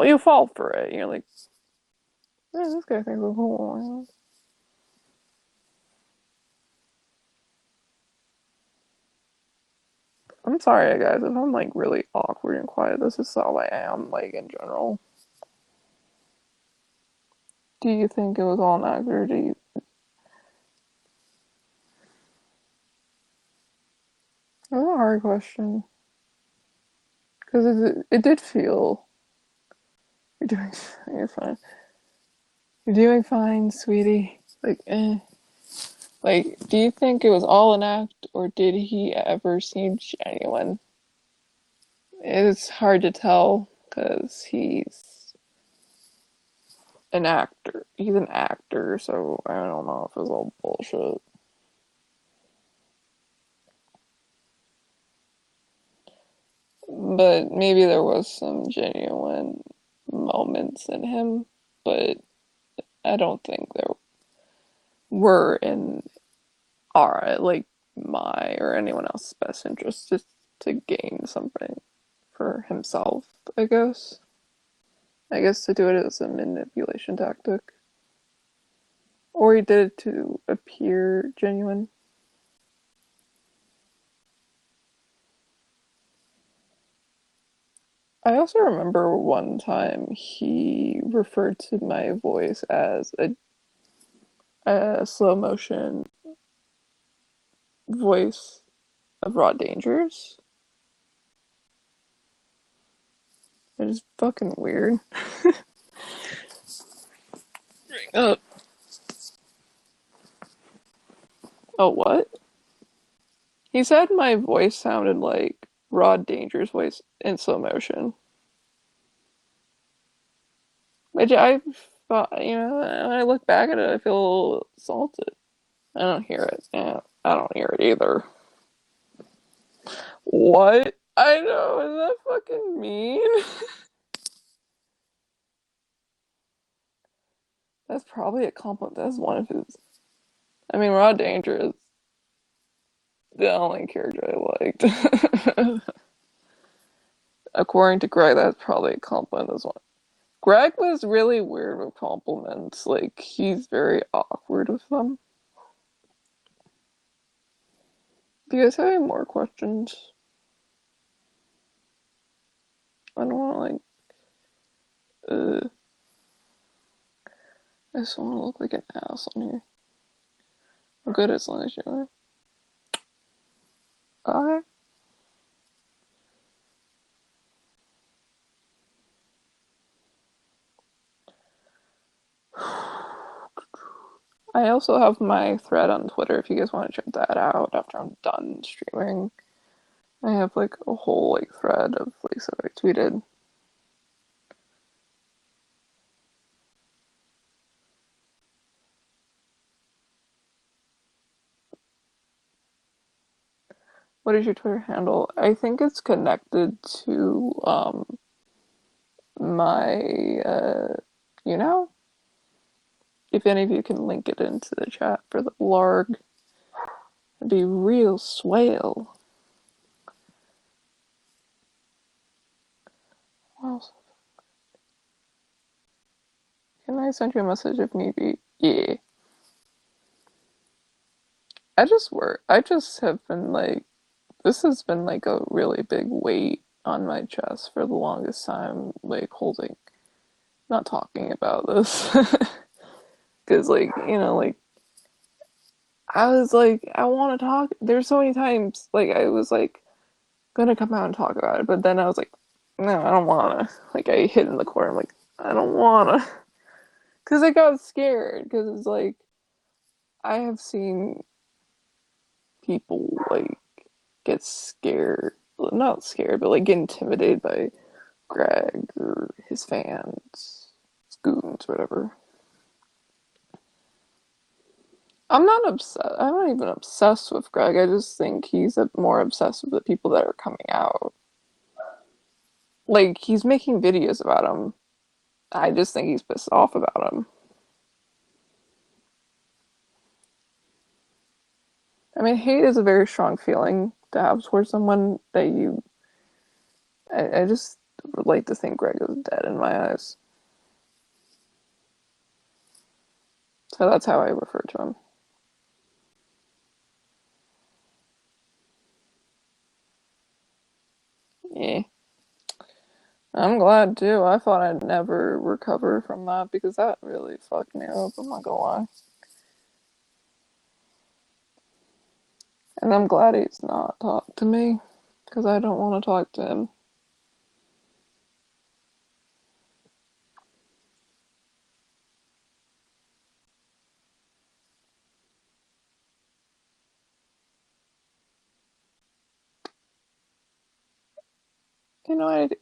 you fall for it. You're like, yeah, this guy thinks we're cool. I'm sorry, guys, if I'm like really awkward and quiet. This is how I am, like in general. Do you think it was all an act, or do you? That's a hard question because it did feel you're doing you're fine. You're doing fine, sweetie. Like, like, do you think it was all an act, or did he ever seem genuine? It's hard to tell because he's an actor, so I don't know if it's all bullshit. But maybe there was some genuine moments in him, but I don't think there were in our, like, my or anyone else's best interest just to gain something for himself, I guess. I guess to do it as a manipulation tactic. Or he did it to appear genuine. I also remember one time he referred to my voice as a slow motion voice of Raw Dangers. It is fucking weird. Oh, oh, what? He said my voice sounded like Rod Danger's voice in slow motion. Which I thought, you know, when I look back at it, I feel a little salted. I don't hear it. Yeah, I don't hear it either. What? I know, is that fucking mean? That's probably a compliment. That's one of his. I mean, Rod Danger is the only character I liked. According to Greg, that's probably a compliment as well. Greg was really weird with compliments. Like, he's very awkward with them. Do you guys have any more questions? I don't want to, like, I just want to look like an ass on here. I'm good as long as you are. Alright. I also have my thread on Twitter if you guys want to check that out after I'm done streaming. I have like a whole like thread of like stuff I tweeted. What is your Twitter handle? I think it's connected to my Younow. If any of you can link it into the chat for the blarg, it'd be real swale. What else? Can I send you a message if need be? Yeah. I just have been like, this has been like a really big weight on my chest for the longest time, like holding, not talking about this. Because, like, like, I was like, I want to talk. There's so many times, like, I was like, gonna come out and talk about it, but then I was like, no, I don't wanna. Like, I hid in the corner, I'm like, I don't wanna. Because I got scared, because it's like, I have seen people, like, get scared. Well, not scared, but, like, get intimidated by Greg or his fans, his goons, whatever. I'm not even obsessed with Greg. I just think he's more obsessed with the people that are coming out. Like, he's making videos about him. I just think he's pissed off about him. I mean, hate is a very strong feeling to have towards someone that you. I just would like to think Greg is dead in my eyes. So that's how I refer to him. Yeah. I'm glad too. I thought I'd never recover from that because that really fucked me up. I'm not gonna lie. And I'm glad he's not talked to me because I don't want to talk to him.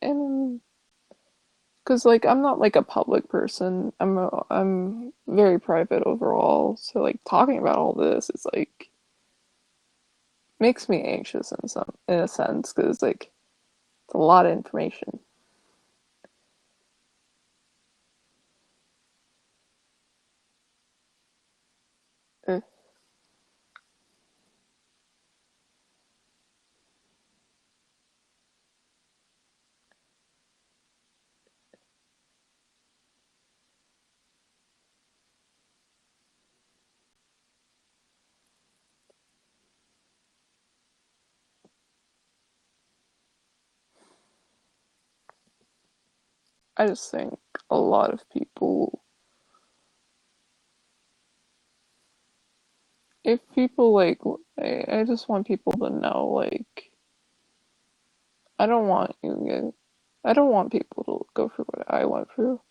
And because like I'm not like a public person. I'm very private overall. So like talking about all this is like makes me anxious in a sense because like it's a lot of information. Eh, I just think a lot of people, if people like, I just want people to know like I don't want you. I don't want people to go through what I went through.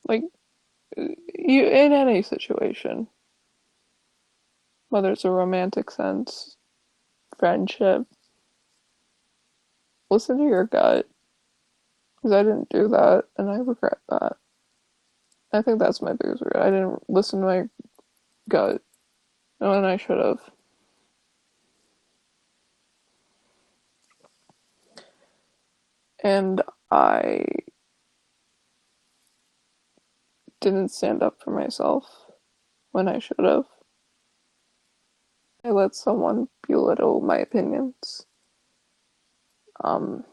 Like you in any situation, whether it's a romantic sense, friendship, listen to your gut because I didn't do that and I regret that. I think that's my biggest regret. I didn't listen to my gut when I should have. And I didn't stand up for myself when I should have. I let someone belittle my opinions. Um,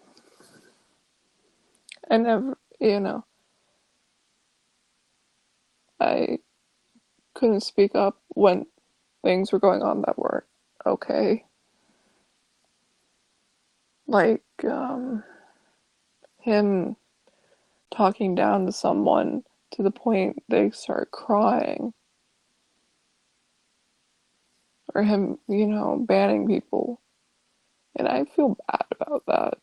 I never, I couldn't speak up when things were going on that weren't okay. Like, him talking down to someone to the point they start crying, or him, banning people. And I feel bad about that.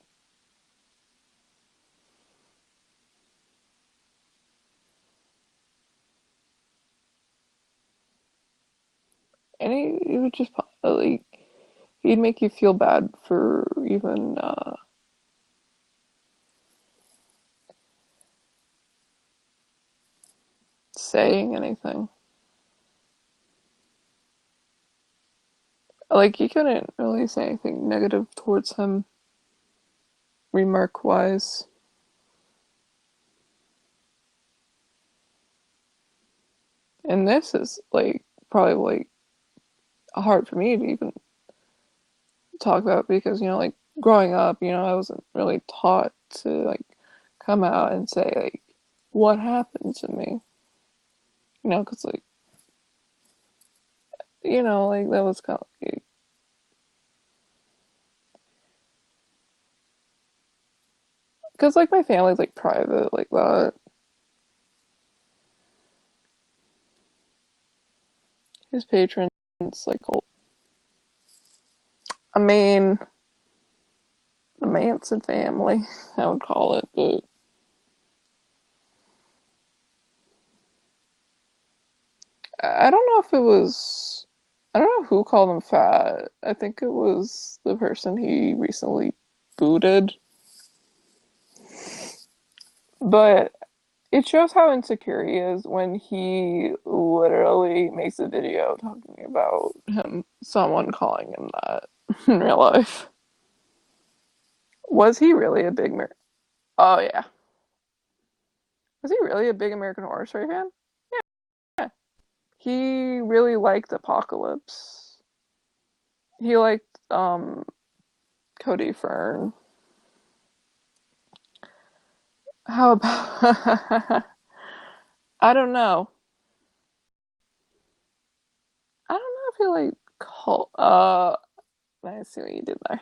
And he would just like, he'd make you feel bad for even saying anything. Like, you couldn't really say anything negative towards him, remark wise. And this is like probably like hard for me to even talk about because, like growing up, I wasn't really taught to like come out and say like what happened to me, because like, like that was kind of like, because like my family's like private like that. His patrons like I mean the Manson family, I would call it, but I don't know if it was. I don't know who called him fat. I think it was the person he recently booted. But it shows how insecure he is when he literally makes a video talking about someone calling him that in real life. Was he really a big Oh yeah, was he really a big American Horror Story fan? Yeah, he really liked Apocalypse. He liked Cody Fern. How about? I don't know. I don't know if he like cult. I see what you did there.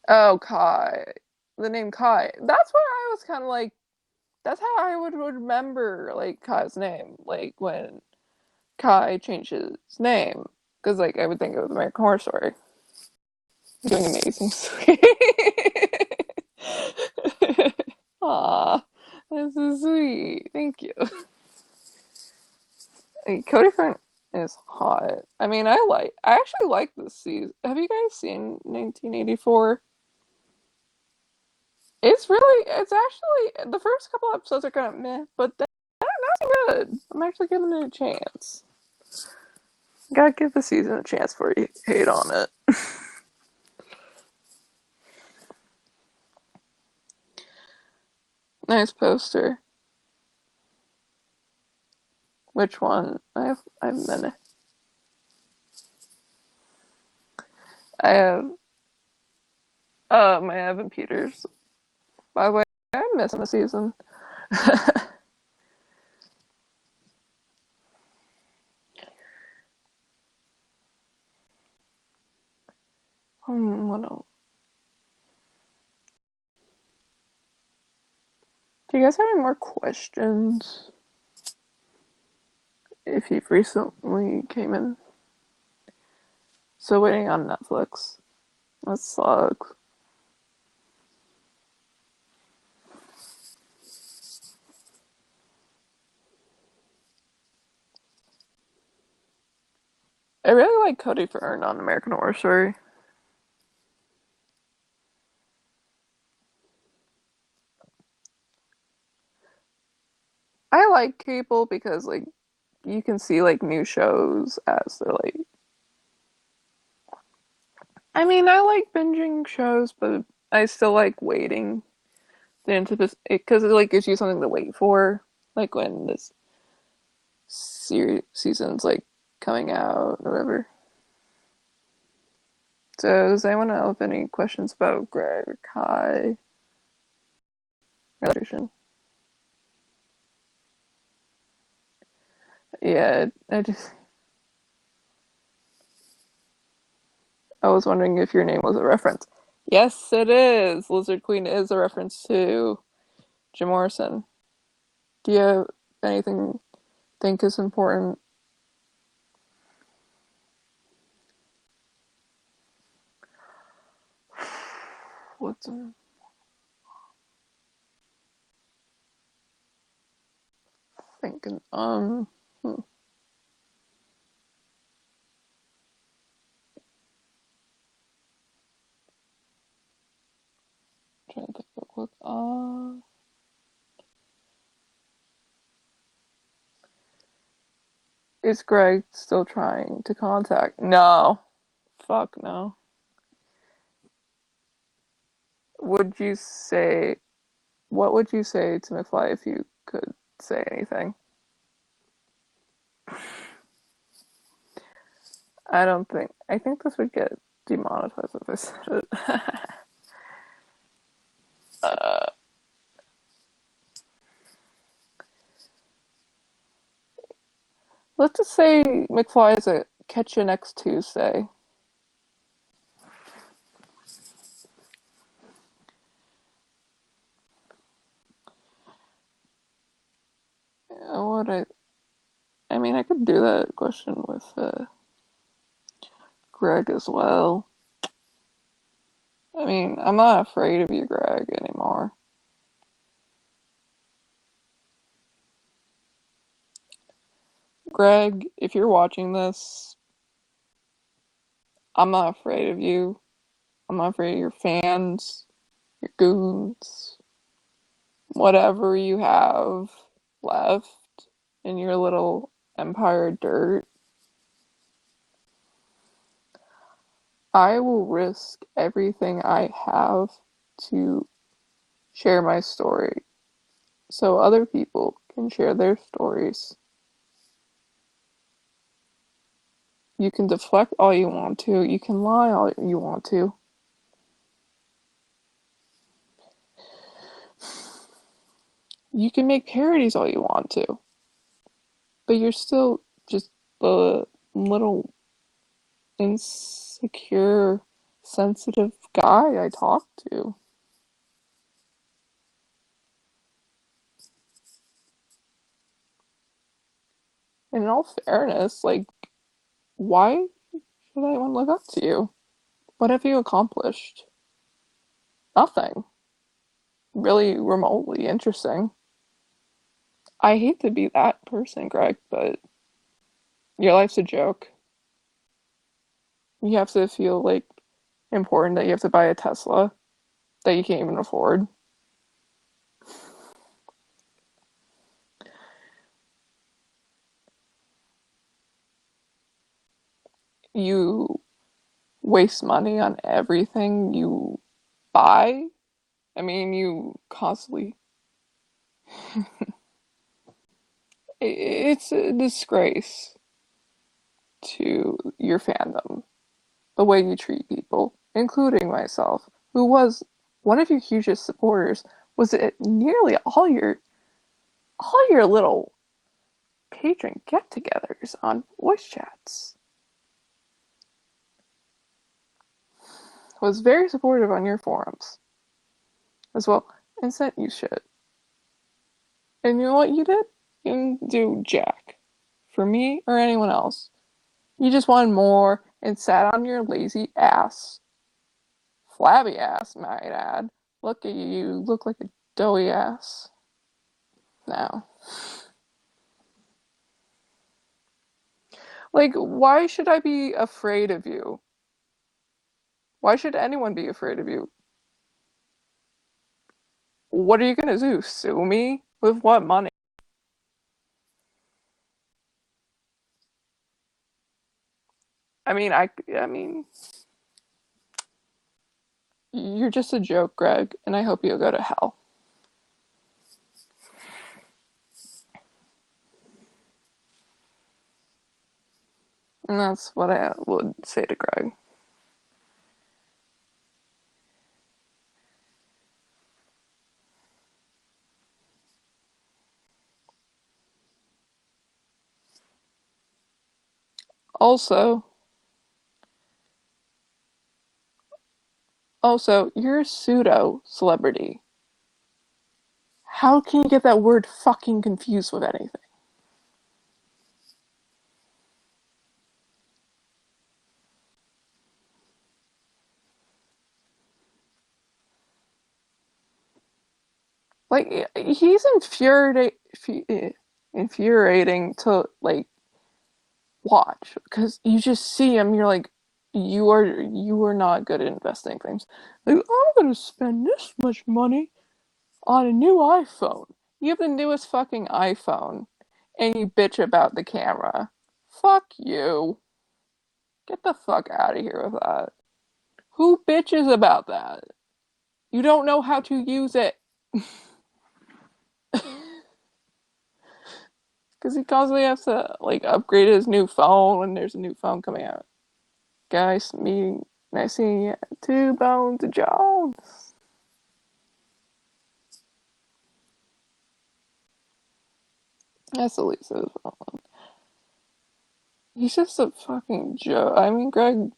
Oh, Kai. The name Kai. That's where I was kind of like. That's how I would remember like Kai's name. Like when Kai changed his name, because like I would think it was American Horror Story. Doing amazing. Aw, this is sweet. Thank you. Hey, Cody Fern is hot. I mean, I actually like this season. Have you guys seen 1984? It's actually, the first couple episodes are kind of meh, but then that's good. I'm actually giving it a chance. Gotta give the season a chance before you hate on it. Nice poster. Which one? I have many. I have, my Evan Peters. By the way, I'm missing a season. What else? Do you guys have any more questions? If you've recently came in. So waiting on Netflix. That sucks. I really like Cody Fern on American Horror Story. I like cable because like you can see like new shows as they're like. I mean, I like binging shows, but I still like waiting the anticipation because it like gives you something to wait for, like when this season's like coming out or whatever. So does anyone have any questions about Greg or Kai relation? Yeah, I was wondering if your name was a reference. Yes, it is. Lizard Queen is a reference to Jim Morrison. Do you have anything think is important? What's thinking? Hmm. Is Greg still trying to contact? No. Fuck no. Would you say, what would you say to McFly if you could say anything? I think this would get demonetized if I said it. uh, let's just say McFly is a catch you next Tuesday. What I mean, I could do that question with Greg as well. I mean, I'm not afraid of you, Greg, anymore. Greg, if you're watching this, I'm not afraid of you. I'm not afraid of your fans, your goons, whatever you have left in your little empire dirt. I will risk everything I have to share my story so other people can share their stories. You can deflect all you want to, you can lie all you want to. You can make parodies all you want to, but you're still just the little insecure, sensitive guy I talk to. And in all fairness, like, why should anyone look up to you? What have you accomplished? Nothing really remotely interesting. I hate to be that person, Greg, but your life's a joke. You have to feel like important that you have to buy a Tesla that you can't even afford. You waste money on everything you buy. I mean, you constantly. It's a disgrace to your fandom, the way you treat people, including myself, who was one of your hugest supporters, was at nearly all your little patron get-togethers on voice chats. Was very supportive on your forums as well, and sent you shit. And you know what you did? You didn't do jack for me or anyone else. You just wanted more and sat on your lazy ass, flabby ass, might add. Look at you, you look like a doughy ass now. Like, why should I be afraid of you? Why should anyone be afraid of you? What are you gonna do? Sue me? With what money? I mean, you're just a joke, Greg, and I hope you'll go to hell. And that's what I would say to Greg. Also, you're a pseudo celebrity. How can you get that word fucking confused with anything? Like, he's infuriating to, like, watch because you just see him, you're like, you are not good at investing things. Like, I'm gonna spend this much money on a new iPhone. You have the newest fucking iPhone and you bitch about the camera. Fuck you. Get the fuck out of here with that. Who bitches about that? You don't know how to use it. Because he constantly has to, like, upgrade his new phone when there's a new phone coming out. Guys, meeting, nice seeing you. Two Bones Jones. That's Elisa's phone. He's just a fucking joke. I mean, Greg.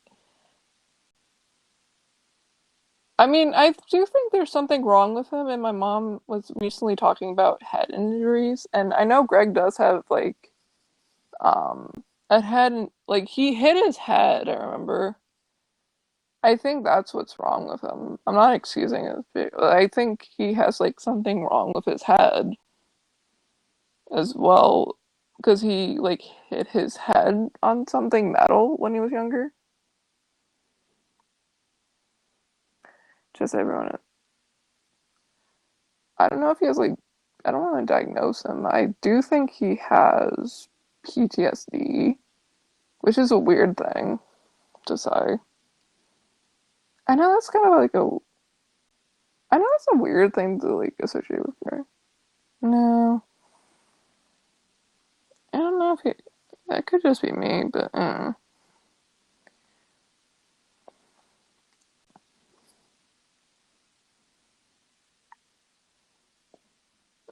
I mean, I do think there's something wrong with him, and my mom was recently talking about head injuries, and I know Greg does have, like, a head, like, he hit his head, I remember. I think that's what's wrong with him. I'm not excusing it. I think he has, like, something wrong with his head as well, because he, like, hit his head on something metal when he was younger. Just everyone, I don't know if he has, like, I don't want to diagnose him. I do think he has PTSD, which is a weird thing to say. I know that's kind of like a, I know that's a weird thing to, like, associate with her. No, I don't know if he, that could just be me, but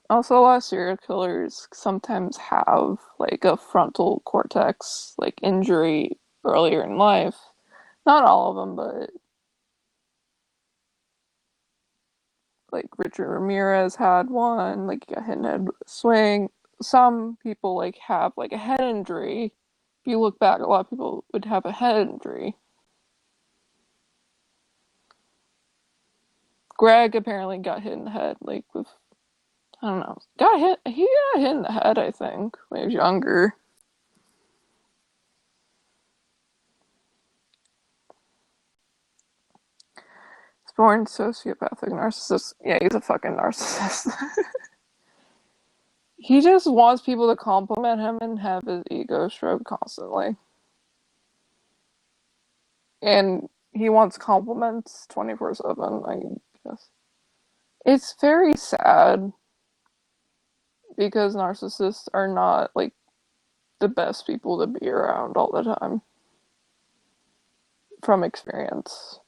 Also, a lot of serial killers sometimes have, like, a frontal cortex, like, injury earlier in life. Not all of them, but, like, Richard Ramirez had one, like, he got hit in the head with a swing. Some people, like, have, like, a head injury. If you look back, a lot of people would have a head injury. Greg apparently got hit in the head, like, with, I don't know, he got hit in the head, I think, when he was younger. He's born sociopathic narcissist. Yeah, he's a fucking narcissist. He just wants people to compliment him and have his ego stroked constantly. And he wants compliments 24/7, I guess. It's very sad because narcissists are not, like, the best people to be around all the time from experience.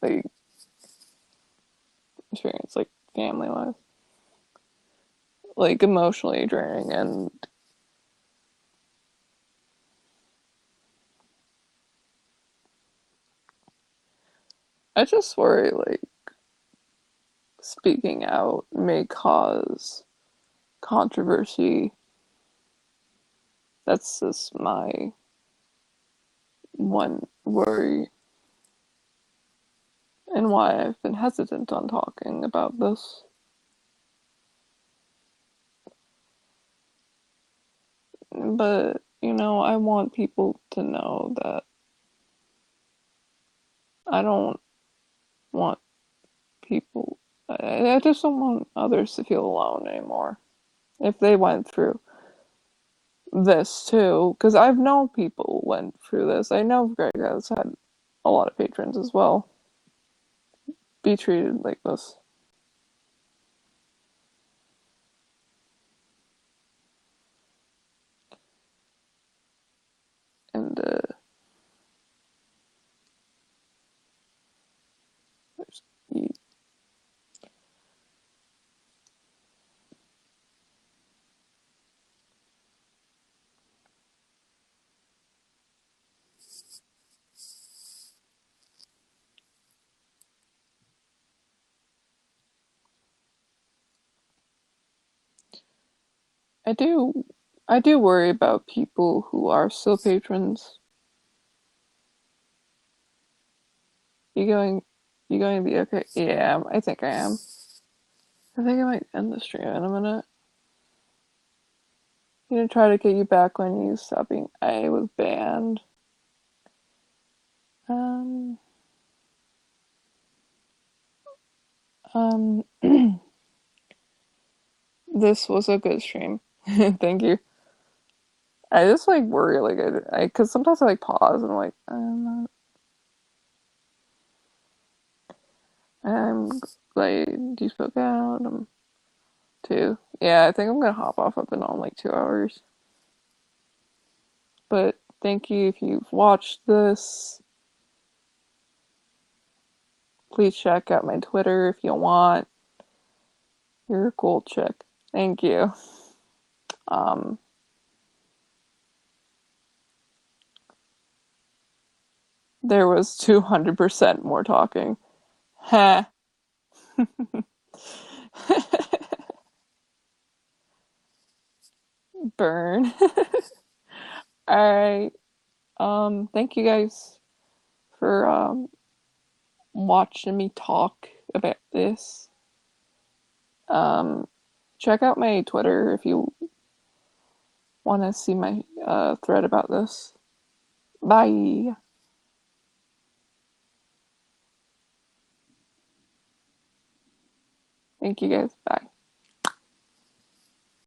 Like, experience, like, family life. Like, emotionally draining, and I just worry, like, speaking out may cause controversy. That's just my one worry, and why I've been hesitant on talking about this. But, I want people to know that I don't want people, I just don't want others to feel alone anymore if they went through this too. Because I've known people went through this. I know Greg has had a lot of patrons as well be treated like this. And I do, I do worry about people who are still patrons. You going, you going to be okay? Yeah, I think I am. I think I might end the stream in a minute. I'm gonna try to get you back when you stop being. I was banned. Um, um, this was a good stream. Thank you. I just like worry like because sometimes I like pause and I'm like I'm glad you spoke out. Too. Yeah, I think I'm gonna hop off. I've been on like 2 hours. But thank you if you've watched this. Please check out my Twitter if you want. You're a cool chick. Thank you. Um, there was 200% more talking. Heh. Burn. Alright. Thank you guys for watching me talk about this. Um, check out my Twitter if you want to see my thread about this. Bye. Thank you guys. Bye.